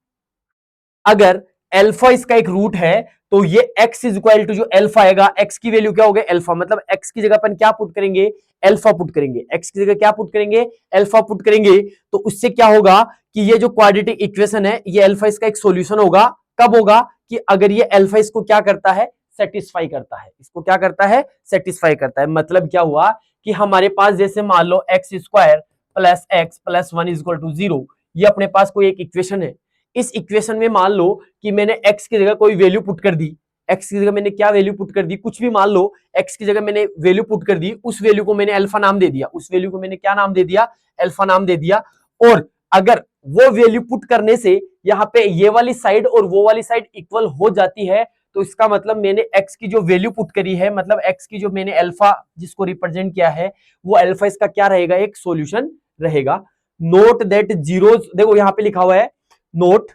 अगर अल्फा इसका एक रूट है तो ये x इज इक्वल टू जो अल्फा आएगा, x की वैल्यू क्या होगी अल्फा, मतलब x की जगह अपन क्या पुट करेंगे अल्फा पुट करेंगे, x की जगह क्या पुट करेंगे अल्फा पुट करेंगे, तो उससे क्या होगा कि ये जो क्वाड्रेटिक इक्वेशन है ये अल्फा इसका एक सॉल्यूशन होगा। कब होगा कि अगर ये अल्फा इसको क्या करता है सेटिस्फाई करता है, इसको क्या करता है सेटिस्फाई करता है। मतलब क्या हुआ कि हमारे पास जैसे मान लो x square plus x plus 1 is equal to 0, ये अपने पास कोई एक इक्वेशन है। इस इक्वेशन में मान लो कि मैंने x की जगह कोई वैल्यू पुट कर दी, x की जगह मैंने क्या वैल्यू पुट कर दी, कुछ भी मान लो x की जगह मैंने वैल्यू पुट कर दी, उस वैल्यू को मैंने अल्फा नाम दे दिया, उस वैल्यू को मैंने क्या नाम दे दिया अल्फा नाम दे दिया। और अगर वो वैल्यू पुट करने से यहाँ पे ये वाली साइड और वो वाली साइड इक्वल हो जाती है, तो इसका मतलब मैंने x की जो वैल्यू पुट करी है, मतलब x की जो मैंने अल्फा जिसको रिप्रेजेंट किया है वो अल्फा इसका क्या रहेगा एक सॉल्यूशन रहेगा। नोट दैट जीरोज, देखो यहाँ पे लिखा हुआ है note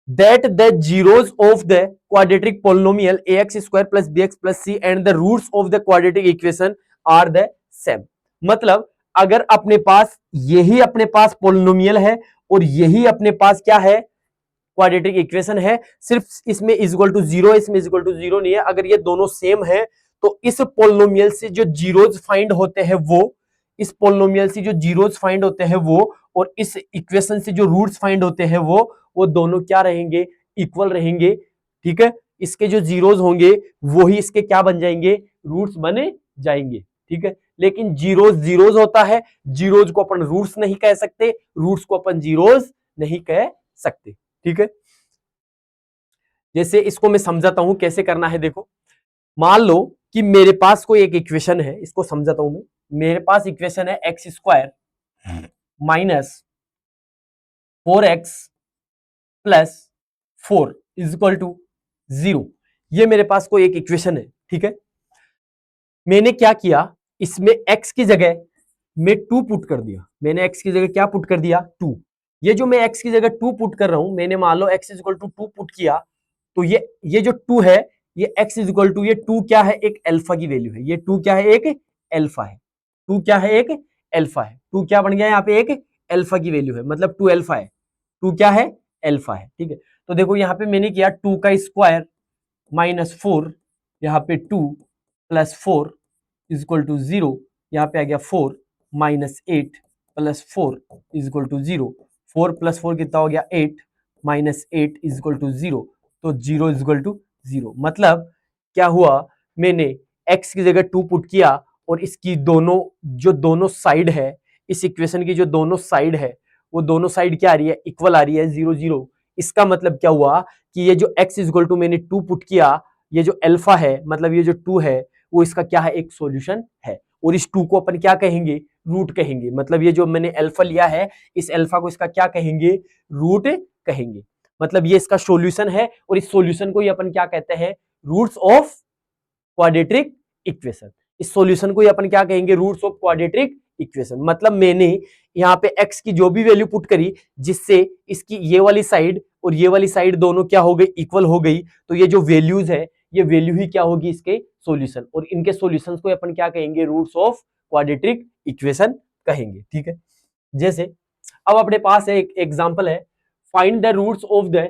that the zeros of the quadratic polynomial ax square plus bx plus c and the roots of the quadratic equation are the same। मतलब अगर अपने पास यही अपने पास पोलिनोमियल है और यही अपने पास क्या है क्वाड्रेटिक इक्वेशन है, सिर्फ इसमें इज इक्वल टू 0, इसमें इज इक्वल टू 0 नहीं है, अगर ये दोनों सेम है तो इस पोलिनोमियल से जो जीरोज फाइंड होते हैं वो, इस पोलिनोमियल से जो जीरोज फाइंड होते हैं वो, और इस इक्वेशन से जो रूट्स फाइंड होते हैं वो दोनों क्या रहेंगे इक्वल रहेंगे। ठीक है, इसके जो जीरोज होंगे वो ही इसके क्या बन जाएंगे रूट्स बने जाएंगे। ठीक है, लेकिन जीरोज जीरोज होता है, जीरोज को अपन रूट्स नहीं कह सकते, रूट्स को अपन जीरोज नहीं कह सकते। ठीक है, जैसे इसको मैं समझाता हूं कैसे करना है। देखो मान लो कि मेरे पास कोई एक इक्वेशन है, इसको समझाता हूं मैं। मेरे पास इक्वेशन है X square minus 4x plus 4 is equal to 0, ये मेरे पास कोई एक इक्वेशन है। ठीक है, मैंने क्या किया इसमें x की जगह मैं 2 पुट कर दिया, मैंने x की जगह क्या पुट कर दिया 2। ये जो मैं x की जगह 2 पुट कर रहा हूं, मैंने मान लो x is equal to 2 put किया, तो ये जो 2 है ये x इज इक्वल टू, ये 2 क्या है एक अल्फा की वैल्यू है, ये 2 क्या है एक अल्फा है, 2 क्या है एक अल्फा है, 2 क्या बन गया यहाँ पे एक अल्फा की वैल्यू है, मतलब 2 अल्फा है, 2 क्या है अल्फा है। ठीक है, तो देखो यहाँ पे मैंने किया 2 का स्क्वायर माइनस 4, यहाँ पे 2 प्लस 4 इज इक्वल टू 0, यहाँ पे आ गया 4 minus 8 plus 4 is equal to 0, 4 plus 4 कितना हो गया 8 माइनस 8 इज इक्वल टू 0, तो 0 इज इक्वल टू 0। मतलब क्या हुआ, मैंने x की जगह 2 पुट किया और इसकी दोनों जो दोनों साइड है, इस इक्वेशन की जो दोनों साइड है वो दोनों साइड क्या आ रही है इक्वल आ रही है 0 0। इसका मतलब क्या हुआ कि ये जो x इज इक्वल टू मैंने 2 पुट किया, ये जो अल्फा है मतलब ये जो 2 है वो इसका क्या है एक सॉल्यूशन है, और इस 2 को अपन क्या कहेंगे रूट कहेंगे। मतलब ये जो मैंने अल्फा लिया है इस अल्फा को इसका क्या कहेंगे रूट कहेंगे। मतलब ये इसका सॉल्यूशन है और इस सॉल्यूशन को ही अपन क्या कहते हैं रूट्स ऑफ क्वाड्रेटिक इक्वेशन। इस सॉल्यूशन को ही अपन क्या कहेंगे रूट्स ऑफ क्वाड्रेटिक इक्वेशन। मतलब मैंने यहाँ पे x की जो भी वैल्यू पुट करी जिससे इसकी ये वाली साइड और ये वाली साइड दोनों क्या हो गई इक्वल हो गई, तो ये जो वैल्यूज है ये वैल्यू ही क्या होगी इसके सॉल्यूशन, और इनके सॉल्यूशंस को अपन क्या कहेंगे रूट्स ऑफ क्वाड्रेटिक इक्वेशन कहेंगे। ठीक है, जैसे अब अपने पास एक एग्जांपल है, find the roots of the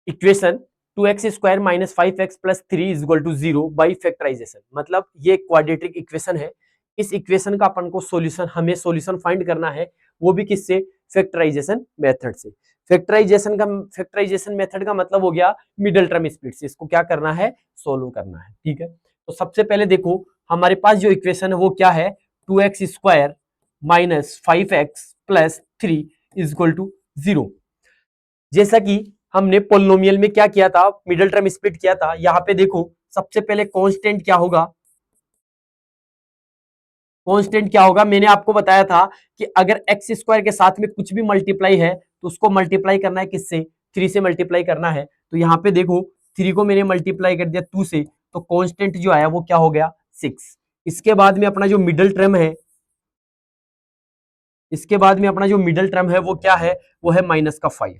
equation 2x square minus 5x plus 3 is equal to 0 by factorisation. मतलब ये क्वाड्रेटिक इक्वेशन है, इस इक्वेशन का अपन को सॉल्यूशन, हमें सॉल्यूशन फाइंड करना है, वो भी किससे फैक्टराइजेशन मेथड से। फैक्टराइजेशन मेथड का मतलब हो गया मिडिल टर्म स्प्लिट से, इसको क्या करना है सोल्व करना है। ठीक है, तो सबसे पहले देखो हमारे पास जो इक्वेशन है वो क्या है 2x square minus 5x plus 3 is equal to 0। जैसा कि हमने पोलिनोमियल में क्या किया था मिडिल टर्म स्प्लिट किया था, यहाँ पे देखो सबसे पहले कांस्टेंट क्या होगा, कांस्टेंट क्या होगा मैंने आपको बताया था कि अगर एक्स स्क्वायर के साथ में कुछ भी मल्टीप्लाई है तो उसको मल्टीप्लाई करना है किससे 3 से मल्टीप्लाई करना है। तो यहाँ पे देखो 3 को मैंने मल्टीप्लाई कर दिया 2 से, तो कांस्टेंट जो आया वो क्या हो गया 6। इसके बाद में अपना जो मिडिल टर्म है, इसके बाद में अपना जो मिडिल टर्म है वो क्या है वो है माइनस का 5।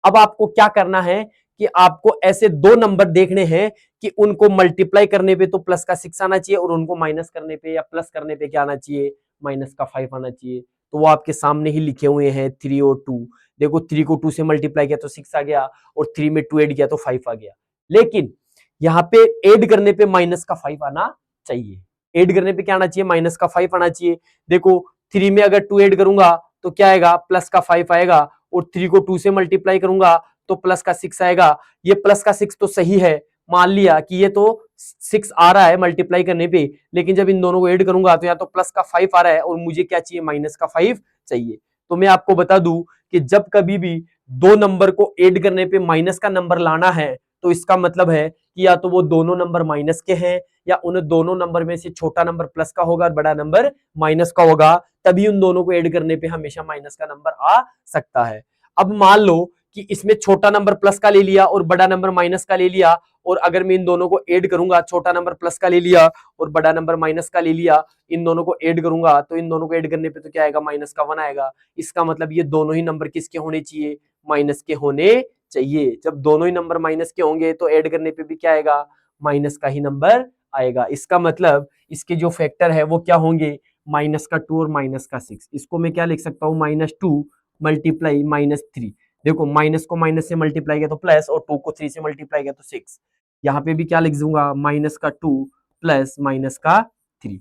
अब आपको क्या करना है कि आपको ऐसे दो नंबर देखने हैं कि उनको मल्टीप्लाई करने पे तो प्लस का 6 आना चाहिए और उनको माइनस करने पे या प्लस करने पे क्या आना चाहिए, माइनस का 5 आना चाहिए। तो वो आपके सामने ही लिखे हुए हैं 3 और 2। देखो 3 को 2 से मल्टीप्लाई किया तो 6 आ गया और 3 में 2 ऐड किया तो 5 आ गया। लेकिन यहाँ पे ऐड करने पे माइनस का 5 आना चाहिए। ऐड करने पे क्या आना चाहिए, माइनस का 5 आना चाहिए। देखो 3 में अगर 2 ऐड करूंगा तो क्या आएगा, प्लस का 5 आएगा और 3 को 2 से मल्टीप्लाई करूंगा तो प्लस का 6 आएगा। ये प्लस का 6 तो सही है, मान लिया कि ये तो 6 आ रहा है मल्टीप्लाई करने पे, लेकिन जब इन दोनों को ऐड करूंगा तो या तो प्लस का 5 आ रहा है और मुझे क्या चाहिए, माइनस का 5 चाहिए। तो मैं आपको बता दूं कि जब कभी भी दो नंबर को ऐड करने पे माइनस का नंबर लाना है तो इसका मतलब है कि या तो वो दोनों नंबर माइनस के हैं या उन दोनों नंबर में से छोटा नंबर प्लस का होगा और बड़ा नंबर माइनस का होगा, तभी उन दोनों को ऐड करने पे हमेशा माइनस का नंबर आ सकता है। अब मान लो कि इसमें छोटा नंबर प्लस का ले लिया और बड़ा नंबर माइनस का ले लिया, और अगर मैं इन दोनों को ऐड करूंगा, छोटा नंबर प्लस का ले लिया और बड़ा नंबर माइनस का ले लिया, इन दोनों को ऐड करूंगा तो इन दोनों को ऐड करने पे तो क्या आएगा, माइनस का 1 आएगा। इसका मतलब ये दोनों ही नंबर किसके होने चाहिए, माइनस के होने चाहिए। जब दोनों ही नंबर माइनस के होंगे तो ऐड करने पे भी क्या आएगा, माइनस का ही नंबर आएगा। इसका मतलब इसके जो फैक्टर है वो क्या होंगे, माइनस का 2 और माइनस का 6। इसको मैं क्या लिख सकता हूँ, -2 मल्टीप्लाई -3। देखो माइनस को माइनस से मल्टीप्लाई किया तो प्लस और 2 को 3 से मल्टीप्लाई किया तो 6। यहाँ पे भी क्या लिख दूंगा, माइनस का 2 प्लस माइनस का 3।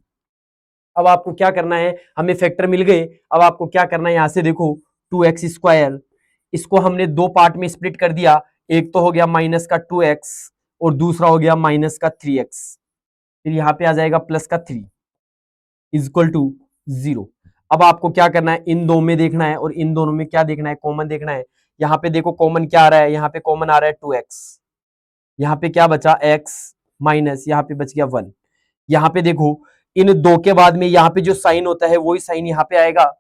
अब आपको क्या करना है, हमें फैक्टर मिल गए। अब आपको क्या करना है, यहां से देखो 2x², इसको हमने दो पार्ट में स्प्लिट कर दिया। एक तो हो गया माइनस का 2x और दूसरा हो गया माइनस का 3x। फिर यहाँ पे आ जाएगा प्लस का 3 इक्वल टू 0। अब आपको क्या करना है, इन दो में देखना है और इन दोनों में क्या देखना है, कॉमन देखना है। यहाँ पे देखो कॉमन क्या आ रहा है, यहाँ पे कॉमन आ रहा है 2x, यहाँ पे क्या बचा x माइनस, यहाँ पे बच गया 1। यहाँ पे देखो इन दो के बाद में यहाँ पे जो साइन होता है वही साइन यहाँ पे आएगा।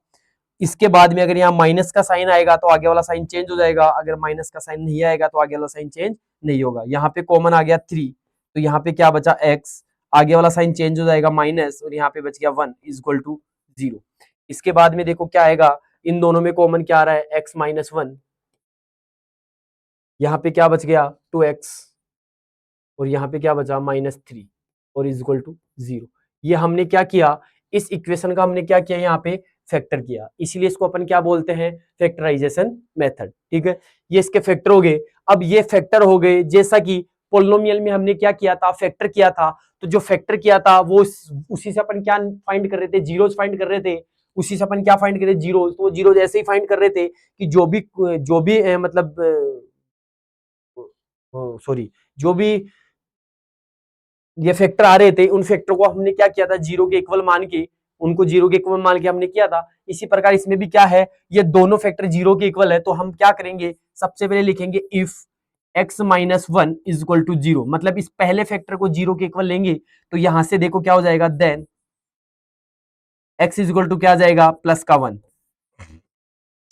इसके बाद में अगर यहाँ माइनस का साइन आएगा तो आगे वाला साइन चेंज हो जाएगा, अगर माइनस का साइन नहीं आएगा तो आगे वाला साइन चेंज नहीं होगा। यहाँ पे कॉमन आ गया 3, तो यहाँ पे क्या बचा x, आगे वाला साइन चेंज हो जाएगा माइनस और यहाँ पे बच गया 1 इक्वल टू 0। इसके बाद में देखो क्या आएगा, इन दोनों में कॉमन क्या आ रहा है, x माइनस 1, यहाँ पे क्या बच गया 2x और यहाँ पे क्या बचा -3 और इक्वल टू 0। ये हमने क्या किया, इस इक्वेशन का हमने क्या किया, यहाँ पे फैक्टर किया, इसीलिए इसको अपन क्या बोलते हैं, फैक्टराइजेशन मेथड। ठीक है, ये इसके फैक्टर हो गए। अब ये फैक्टर हो गए, जैसा कि पोलिनोमियल में हमने क्या किया था, फैक्टर किया था। तो जो फैक्टर किया था वो उसी से अपन क्या फाइंड कर रहे थे, जीरोस फाइंड कर रहे थे। उसी से अपन क्या फाइंड कर रहे थे, जीरोस। तो जीरोस ऐसे ही फाइंड कर रहे थे कि जो भी मतलब सॉरी, जो भी ये फैक्टर आ रहे थे उन फैक्टर को हमने क्या किया था, जीरो के इक्वल मान के, उनको जीरो के इक्वल मान के हमने किया था। इसी प्रकार इसमें भी क्या है, ये दोनों फैक्टर जीरो के इक्वल है, तो हम क्या करेंगे, सबसे पहले लिखेंगे if x minus 1 is equal to 0। मतलब इस पहले फैक्टर को जीरो के इक्वल लेंगे तो यहां से देखो क्या हो जाएगा, then x is equal to क्या आ जाएगा, प्लस का 1।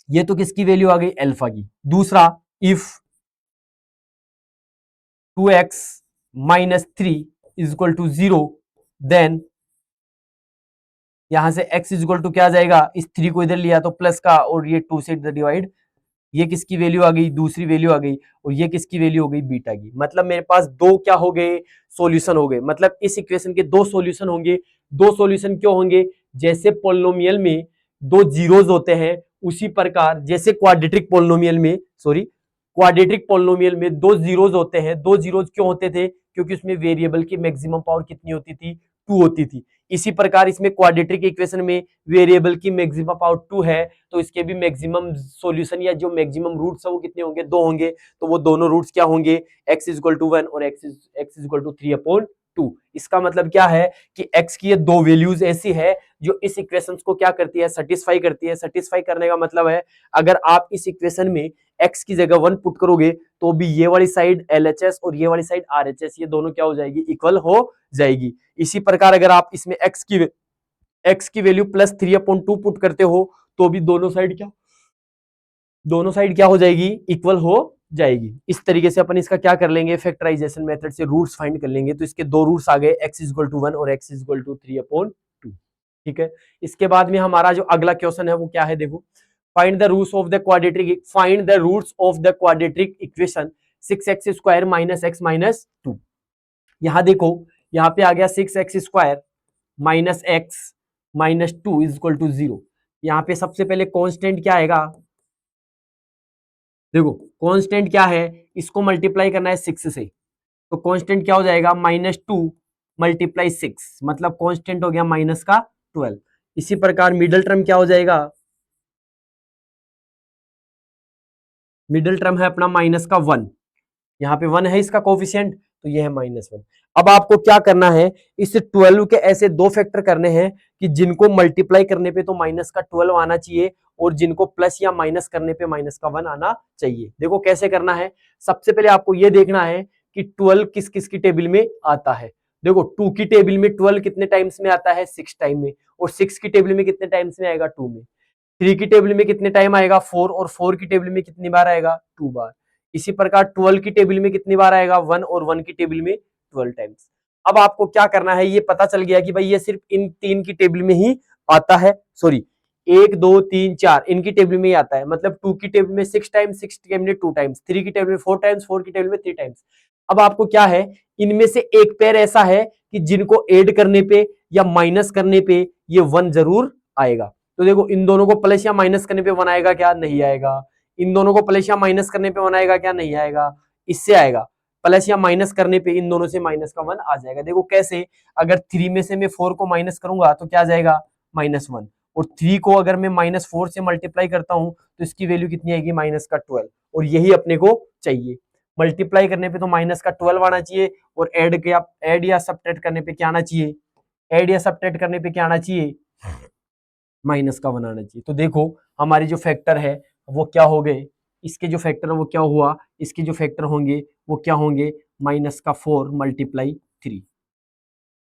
ये तो किसकी वैल्यू आ गई, अल्फा की। दूसरा if 2x minus 3 is equal to 0, then यहां से x इज इक्वल टू क्या आ जाएगा, इस 3 को इधर लिया तो प्लस का और ये 2 से डिवाइड, ये किसकी वैल्यू आ गई, दूसरी वैल्यू आ गई, और ये किसकी वैल्यू हो गई, बीटा की। मतलब मेरे पास दो क्या हो गए, सॉल्यूशन हो गए। मतलब इस इक्वेशन के दो सॉल्यूशन होंगे। दो सॉल्यूशन क्यों होंगे, जैसे पोलिनोमियल में दो जीरोस होते हैं उसी प्रकार, जैसे क्वाड्रेटिक पोलिनोमियल में, सॉरी, क्वाड्रेटिक पोलिनोमियल में दो जीरोस होते हैं। दो जीरोस क्यों होते थे, क्योंकि उसमें वेरिएबल की मैक्सिमम पावर कितनी होती थी, 2 होती थी। इसी प्रकार इसमें क्वाड्रेटिक इक्वेशन में वेरिएबल की मैक्सिमम पावर 2 है, तो इसके भी मैक्सिमम सॉल्यूशन या जो मैक्सिमम रूट्स है वो कितने होंगे, 2 होंगे। तो वो दोनों रूट्स क्या होंगे, x इज इक्वल टू 1 और x इज इक्वल टू 3/2। इसका मतलब क्या है कि x की ये दो वैल्यूज ऐसी है जो इस इक्वेशन को क्या करती है, सेटिस्फाई करती है। सेटिस्फाई करने का मतलब है अगर आप इस इक्वेशन में x की जगह 1 पुट करोगे तो भी ये वाली साइड LHS और ये वाली साइड RHS, ये दोनों क्या हो जाएगी, इक्वल हो जाएगी। इसी प्रकार अगर आप इसमें x की वैल्यू +3/2 पुट करते हो तो भी दोनों साइड क्या हो जाएगी, इक्वल हो जाएगी। इस तरीके से अपन इसका क्या कर लेंगे, फैक्टराइजेशन मेथड से रूट्स फाइंड कर लेंगे। तो इसके दो रूट्स आ गए, x इज इक्वल टू 1 और x इज इक्वल टू 3/2। ठीक है, इसके बाद में हमारा जो अगला क्वेश्चन है वो क्या है, देखो, find the roots of the quadratic equation 6x² minus x minus 2। यहां देखो, यहां पे आ गया 6x² minus x minus 2 is equal to 0। यहां पे सबसे पहले कांस्टेंट क्या आएगा, देखो कांस्टेंट क्या है, इसको मल्टीप्लाई करना है 6 से, तो कांस्टेंट क्या हो जाएगा, -2 मल्टीप्लाई 6, मतलब कांस्टेंट हो गया माइनस का 12। इसी प्रकार मिडिल टर्म क्या हो जाएगा, मिडिल टर्म है अपना माइनस का 1, यहाँ पे 1 है इसका कोफिशिएंट, तो ये है -1। अब आपको क्या करना है, इस 12 के ऐसे दो फैक्टर करने हैं कि जिनको मल्टीप्लाई करने पे तो माइनस का 12 आना चाहिए, और जिनको प्लस या माइनस करने पे माइनस का 1 आना चाहिए। देखो कैसे करना है, सबसे पहले आपको ये देखना है कि 12 किस किस की टेबल में आता है। देखो 2 की टेबल में 12 कितने टाइम्स में आता है, 6 टाइम में, और 6 की टेबल में कितने टाइम्स में आएगा, 2 में। 3 की टेबल में कितने टाइम आएगा, 4, और 4 की टेबल में कितनी बार आएगा, 2 बार। इसी प्रकार 12 की टेबल में कितनी बार आएगा, 1, और 1 की टेबल में 12 टाइम्स। अब आपको क्या करना है, ये पता चल गया कि भाई ये सिर्फ इन 3 की टेबल में ही आता है, सॉरी 1 2 3 4 इनकी टेबल में ही आता है, मतलब 2 की टेबल में 6 टाइम्स, 6 की टेबल में 2 टाइम्स, 3 की टेबल में 4 टाइम्स, 4 की टेबल में 3 टाइम्स। अब आपको क्या है, इनमें से एक पेयर ऐसा है कि जिनको ऐड करने पे या माइनस करने पे ये 1 जरूर आएगा। तो देखो इन दोनों को प्लस या माइनस करने पे 1 आएगा क्या, नहीं आएगा। इन दोनों को प्लस या माइनस करने पे 1 आएगा क्या, नहीं आएगा। इससे आएगा, प्लस या माइनस करने पे इन दोनों से माइनस का 1 आ जाएगा। देखो कैसे, अगर 3 में से मैं 4 को माइनस करूंगा तो क्या आ जाएगा, -1, और 3 को अगर मैं -4 से मल्टीप्लाई करता हूं तो इसकी वैल्यू कितनी आएगी, माइनस का 12, और यही अपने को चाहिए। मल्टीप्लाई करने पे तो माइनस का 12 आना चाहिए, और ऐड या सब्ट्रैक्ट करने पे क्या आना चाहिए, ऐड या सब्ट्रैक्ट करने पे क्या आना चाहिए, माइनस का 1 आना चाहिए। तो देखो हमारे जो फैक्टर है वो क्या हो गए, इसके जो फैक्टर है वो क्या हुआ, इसके जो फैक्टर होंगे वो क्या होंगे, -4 मल्टीप्लाई 3।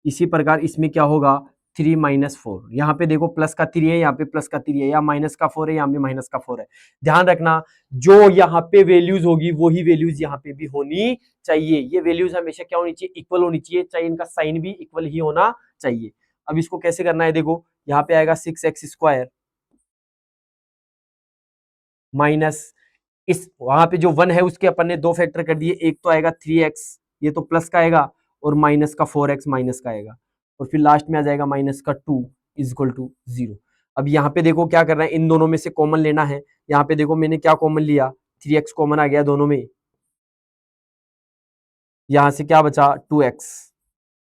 इसी प्रकार इसमें क्या होगा, 3 - 4, यहाँ पे देखो प्लस का 3 है, यहाँ पे प्लस का 3 है, या माइनस का 4 है, यहाँ पे माइनस का 4 है। ध्यान रखना, जो यहाँ पे वैल्यूज होगी वही वैल्यूज यहाँ पे भी होनी चाहिए। ये वैल्यूज हमेशा क्या होनी चाहिए, इक्वल होनी चाहिए, चाहे इनका साइन भी इक्वल ही होना चाहिए। अब इसको कैसे करना है, देखो यहाँ पे आएगा 6x² माइनस, इस वहां पे जो 1 है उसके अपन ने दो फैक्टर कर दिए, एक तो आएगा 3x, ये तो प्लस का आएगा, और माइनस का 4x माइनस का आएगा, और फिर लास्ट में आ जाएगा माइनस का 2 इज इक्वल टू 0। अब यहाँ पे देखो क्या करना है, इन दोनों में से कॉमन लेना है। यहाँ पे देखो मैंने क्या कॉमन लिया, 3x कॉमन आ गया दोनों में, यहाँ से क्या बचा 2x,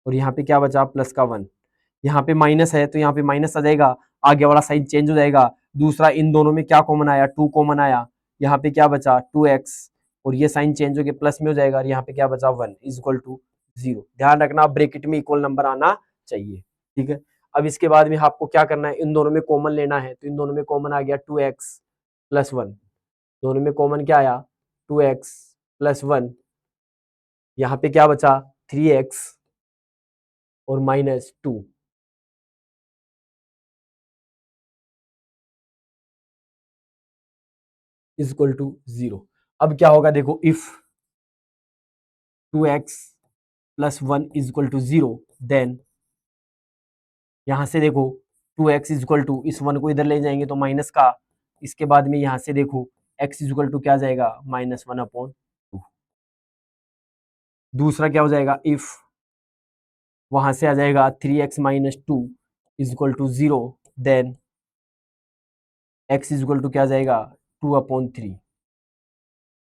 और यहाँ पे क्या बचा प्लस का 1। यहाँ पे माइनस है तो यहाँ पे माइनस आ जाएगा, आगे वाला साइन चेंज हो जाएगा। दूसरा इन दोनों में क्या कॉमन आया, 2 कॉमन आया, यहाँ पे क्या बचा 2x, और ये साइन चेंज हो गया प्लस में हो जाएगा, और यहाँ पे क्या बचा 1 इज इक्वल टू 0। ध्यान रखना ब्रैकेट में इक्वल नंबर आना चाहिए, ठीक है। अब इसके बाद में आपको क्या करना है, इन दोनों में कॉमन लेना है, तो इन दोनों में कॉमन आ गया 2x प्लस 1, दोनों में कॉमन क्या आया 2x प्लस 1, यहाँ पे क्या बचा 3x और -2 इज इक्वल टू 0। अब क्या होगा, देखो if 2x plus 1 is equal to 0, then यहां से देखो 2x इज इक्वल टू, इस 1 को इधर ले जाएंगे तो माइनस का, इसके बाद में यहां से देखो x इज इक्वल टू क्या जाएगा, -1/2। दूसरा क्या हो जाएगा, इफ वहां से आ जाएगा 3x minus 2 is equal to 0, then x is equal to क्या जाएगा 2/3।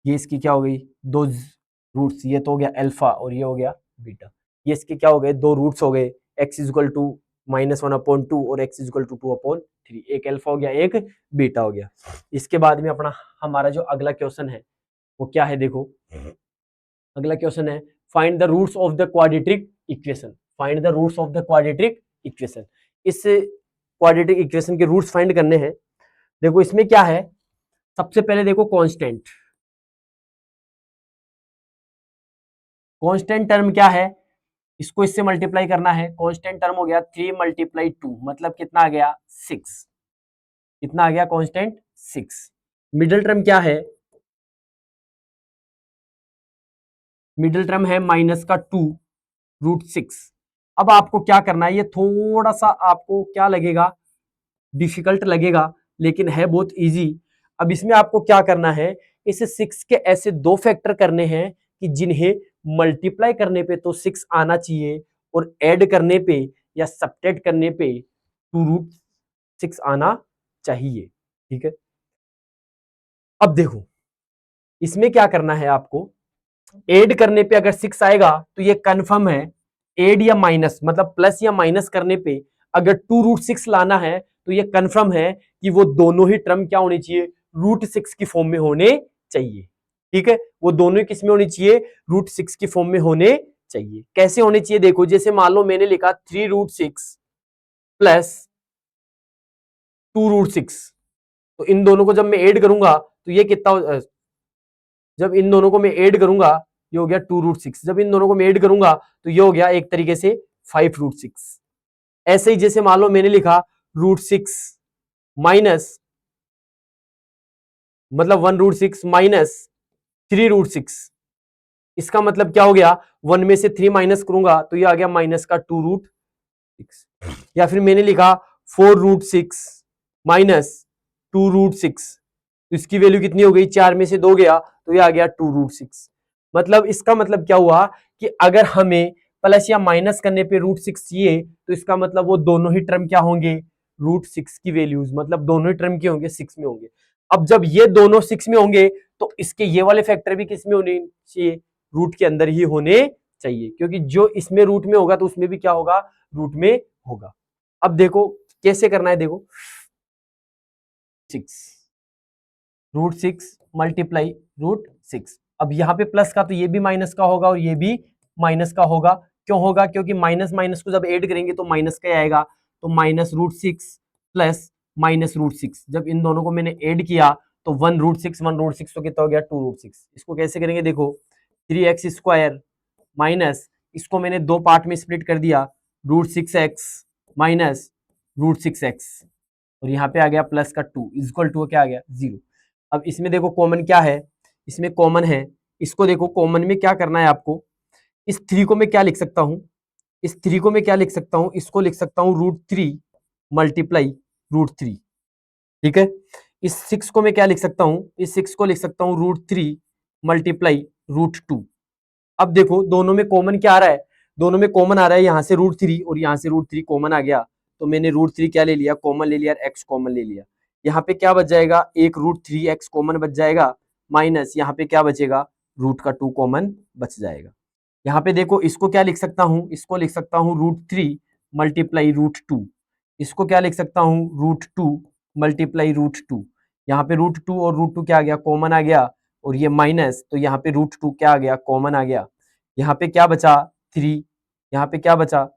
ये इसकी क्या हो गई, दो रूट्स, ये तो हो गया अल्फा और ये हो गया बीटा। ये इसके क्या हो गए, दो रूट्स हो गए, x इज इक्वल टू -1/2 और x इज इक्वल टू 2/3। एक अल्फा हो गया, एक बीटा हो गया। इसके बाद में अपना हमारा जो अगला क्वेश्चन है वो क्या है, देखो अगला क्वेश्चन है find the roots of the quadratic equation. Find the roots of the quadratic equation. इस क्वाड्रेटिक इक्वेशन के रूट्स फाइंड करने हैं। देखो इसमें क्या है, सबसे पहले देखो कांस्टेंट, कांस्टेंट टर्म क्या है, इसको इससे मल्टीप्लाई करना है। कांस्टेंट टर्म हो गया 3 × 2, मतलब कितना आ गया 6, कितना आ गया कांस्टेंट 6। मिडिल टर्म क्या है, मिडिल टर्म है माइनस का 2√6। अब आपको क्या करना है, ये थोड़ा सा आपको क्या लगेगा, डिफिकल्ट लगेगा, लेकिन है बहुत इजी। अब इसमें आपको क्या करना है, इस 6 के ऐसे दो फैक्टर करने हैं कि जिन्हें मल्टीप्लाई करने पे तो 6 आना चाहिए और ऐड करने पे या सब्ट्रैक्ट करने पे 2√6 आना चाहिए। ठीक है, अब देखो इसमें क्या करना है आपको, ऐड करने पे अगर 6 आएगा तो ये कंफर्म है, ऐड या माइनस मतलब प्लस या माइनस करने पे अगर 2√6 लाना है तो ये कंफर्म है कि वो दोनों ही टर्म क्या होनी चाहिए, √6 की फॉर्म में होने चाहिए। ठीक है, वो दोनों किस में होनी चाहिए, √6 की फॉर्म में होने चाहिए। कैसे होने चाहिए देखो, जैसे मान लो मैंने लिखा 3√6 प्लस 2√6, तो इन दोनों को जब मैं ऐड करूंगा तो ये कितना, जब इन दोनों को मैं ऐड करूंगा ये हो गया 2√6, जब इन दोनों को मैं ऐड करूंगा तो ये हो गया एक तरीके से 5√6। ऐसे ही जैसे मान लो मैंने लिखा √6 माइनस मतलब 1√6 माइनस 3√6, इसका मतलब क्या हो गया, 1 में से 3 माइनस करूंगा तो ये आ गया माइनस का 2√6। या फिर मैंने लिखा 4√6 माइनस 2√6, तो इसकी वैल्यू कितनी हो गई, 4 में से 2 गया तो ये आ गया 2√6। मतलब इसका मतलब क्या हुआ कि अगर हमें प्लस या माइनस करने पे √6 चाहिए तो इसका मतलब वो दोनों ही टर्म क्या होंगे, √6 की वैल्यूज, मतलब दोनों ही टर्म के होंगे 6 में होंगे। अब जब ये दोनों 6 में होंगे तो इसके ये वाले फैक्टर भी किस में होने चाहिए, रूट के अंदर ही होने चाहिए, क्योंकि जो इसमें रूट में होगा तो उसमें भी क्या होगा, रूट में होगा। अब देखो कैसे करना है, देखो 6 मल्टीप्लाई √6, अब यहाँ पे प्लस का तो ये भी माइनस का होगा और ये भी माइनस का होगा। क्यों होगा, क्योंकि माइनस माइनस को जब ऐड करेंगे तो माइनस का आएगा, तो माइनस √6 प्लस माइनस √6, जब इन दोनों को मैंने ऐड किया तो 1√6 तो कितना हो गया 2√6। इसको कैसे करेंगे देखो, 3x² माइनस, इसको मैंने दो पार्ट में स्प्लिट कर दिया, √6x माइनस √6x, और यहाँ पे आ गया प्लस का 2 इक्वल टू क्या आ गया 0। अब इसमें देखो कॉमन क्या है, इसमें कॉमन है, इसको देखो कॉमन में क्या करना है आपको, इस 3 को मैं क्या लिख सकता हूँ, इस 3 को मैं क्या लिख सकता हूँ, इसको लिख सकता हूँ √3 मल्टीप्लाई √3। ठीक है, इस 6 को मैं क्या लिख सकता हूँ, इस 6 को लिख सकता हूँ √3 मल्टीप्लाई √2। अब देखो दोनों में कॉमन क्या आ रहा है, दोनों में कॉमन आ रहा है यहाँ से √3 और यहाँ से √3 कॉमन आ गया, तो मैंने √3 क्या ले लिया, कॉमन ले लिया, x कॉमन ले लिया। यहाँ पे क्या बच जाएगा, एक √3x कॉमन बच जाएगा, माइनस यहाँ पे क्या बचेगा, रूट का 2 कॉमन बच जाएगा। यहाँ पे देखो इसको क्या लिख सकता हूँ, इसको लिख सकता हूँ √3 मल्टीप्लाई √2, इसको क्या लिख सकता हूँ √2 मल्टीप्लाई √2। यहाँ पे √2 और √2 क्या आ गया, कॉमन आ गया, और ये माइनस, तो यहाँ पे √2 क्या आ गया, कॉमन आ गया। यहाँ पे क्या बचा 3, यहाँ पे क्या बचा,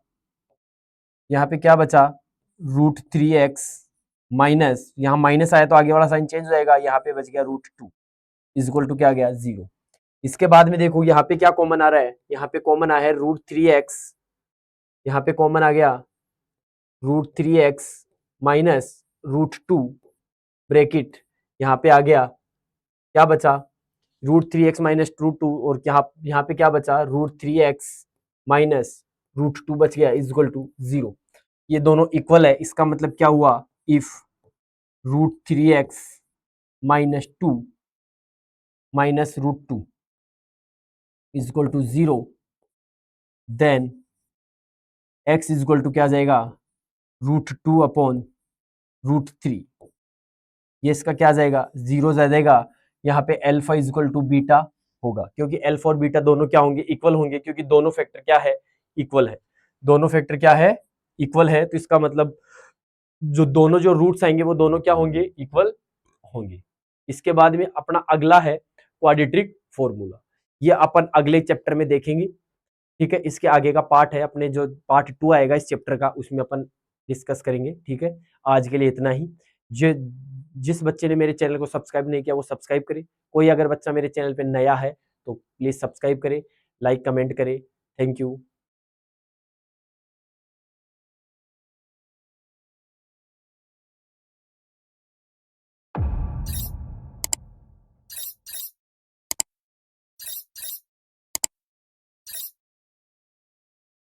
यहाँ पे क्या बचा √3x माइनस, यहाँ माइनस आया तो आगे वाला साइन चेंज हो जाएगा, यहाँ पे बच गया √2 इक्वल टू क्या आ गया 0। इसके बाद में देखो यहाँ पे क्या कॉमन आ रहा है, यहाँ पे कॉमन आया है √3x, यहाँ पे कॉमन आ गया √3x माइनस √2 ब्रैकेट, यहाँ पे आ गया क्या बचा √3x माइनस √2, और यहाँ पे क्या बचा √3x माइनस √2 बच गया इक्वल टू 0। ये दोनों इक्वल है, इसका मतलब क्या हुआ, if √3x minus 2 minus √2 equal to 0, then x equal to क्या आ जाएगा √2 अपॉन √3, ये इसका क्या आ जाएगा 0 आ जाएगा। यहाँ पे अल्फा इक्वल टू बीटा होगा, क्योंकि अल्फा और बीटा दोनों क्या होंगे, इक्वल होंगे, क्योंकि दोनों फैक्टर क्या है, इक्वल है, दोनों फैक्टर क्या है, इक्वल है, तो इसका मतलब जो दोनों जो रूट्स आएंगे वो दोनों क्या होंगे, इक्वल होंगे। इसके बाद में अपना अगला है क्वाड्रेटिक फॉर्मूला, ये अपन अगले चैप्टर में देखेंगे। ठीक है, इसके आगे का पार्ट है, अपने जो पार्ट 2 आएगा इस चैप्टर का, उसमें अपन डिस्कस करेंगे। ठीक है, आज के लिए इतना ही। जो जिस बच्चे ने मेरे चैनल को सब्सक्राइब नहीं किया वो सब्सक्राइब करे, कोई अगर बच्चा मेरे चैनल पे नया है तो प्लीज सब्सक्राइब करे, लाइक कमेंट करे। Thank you.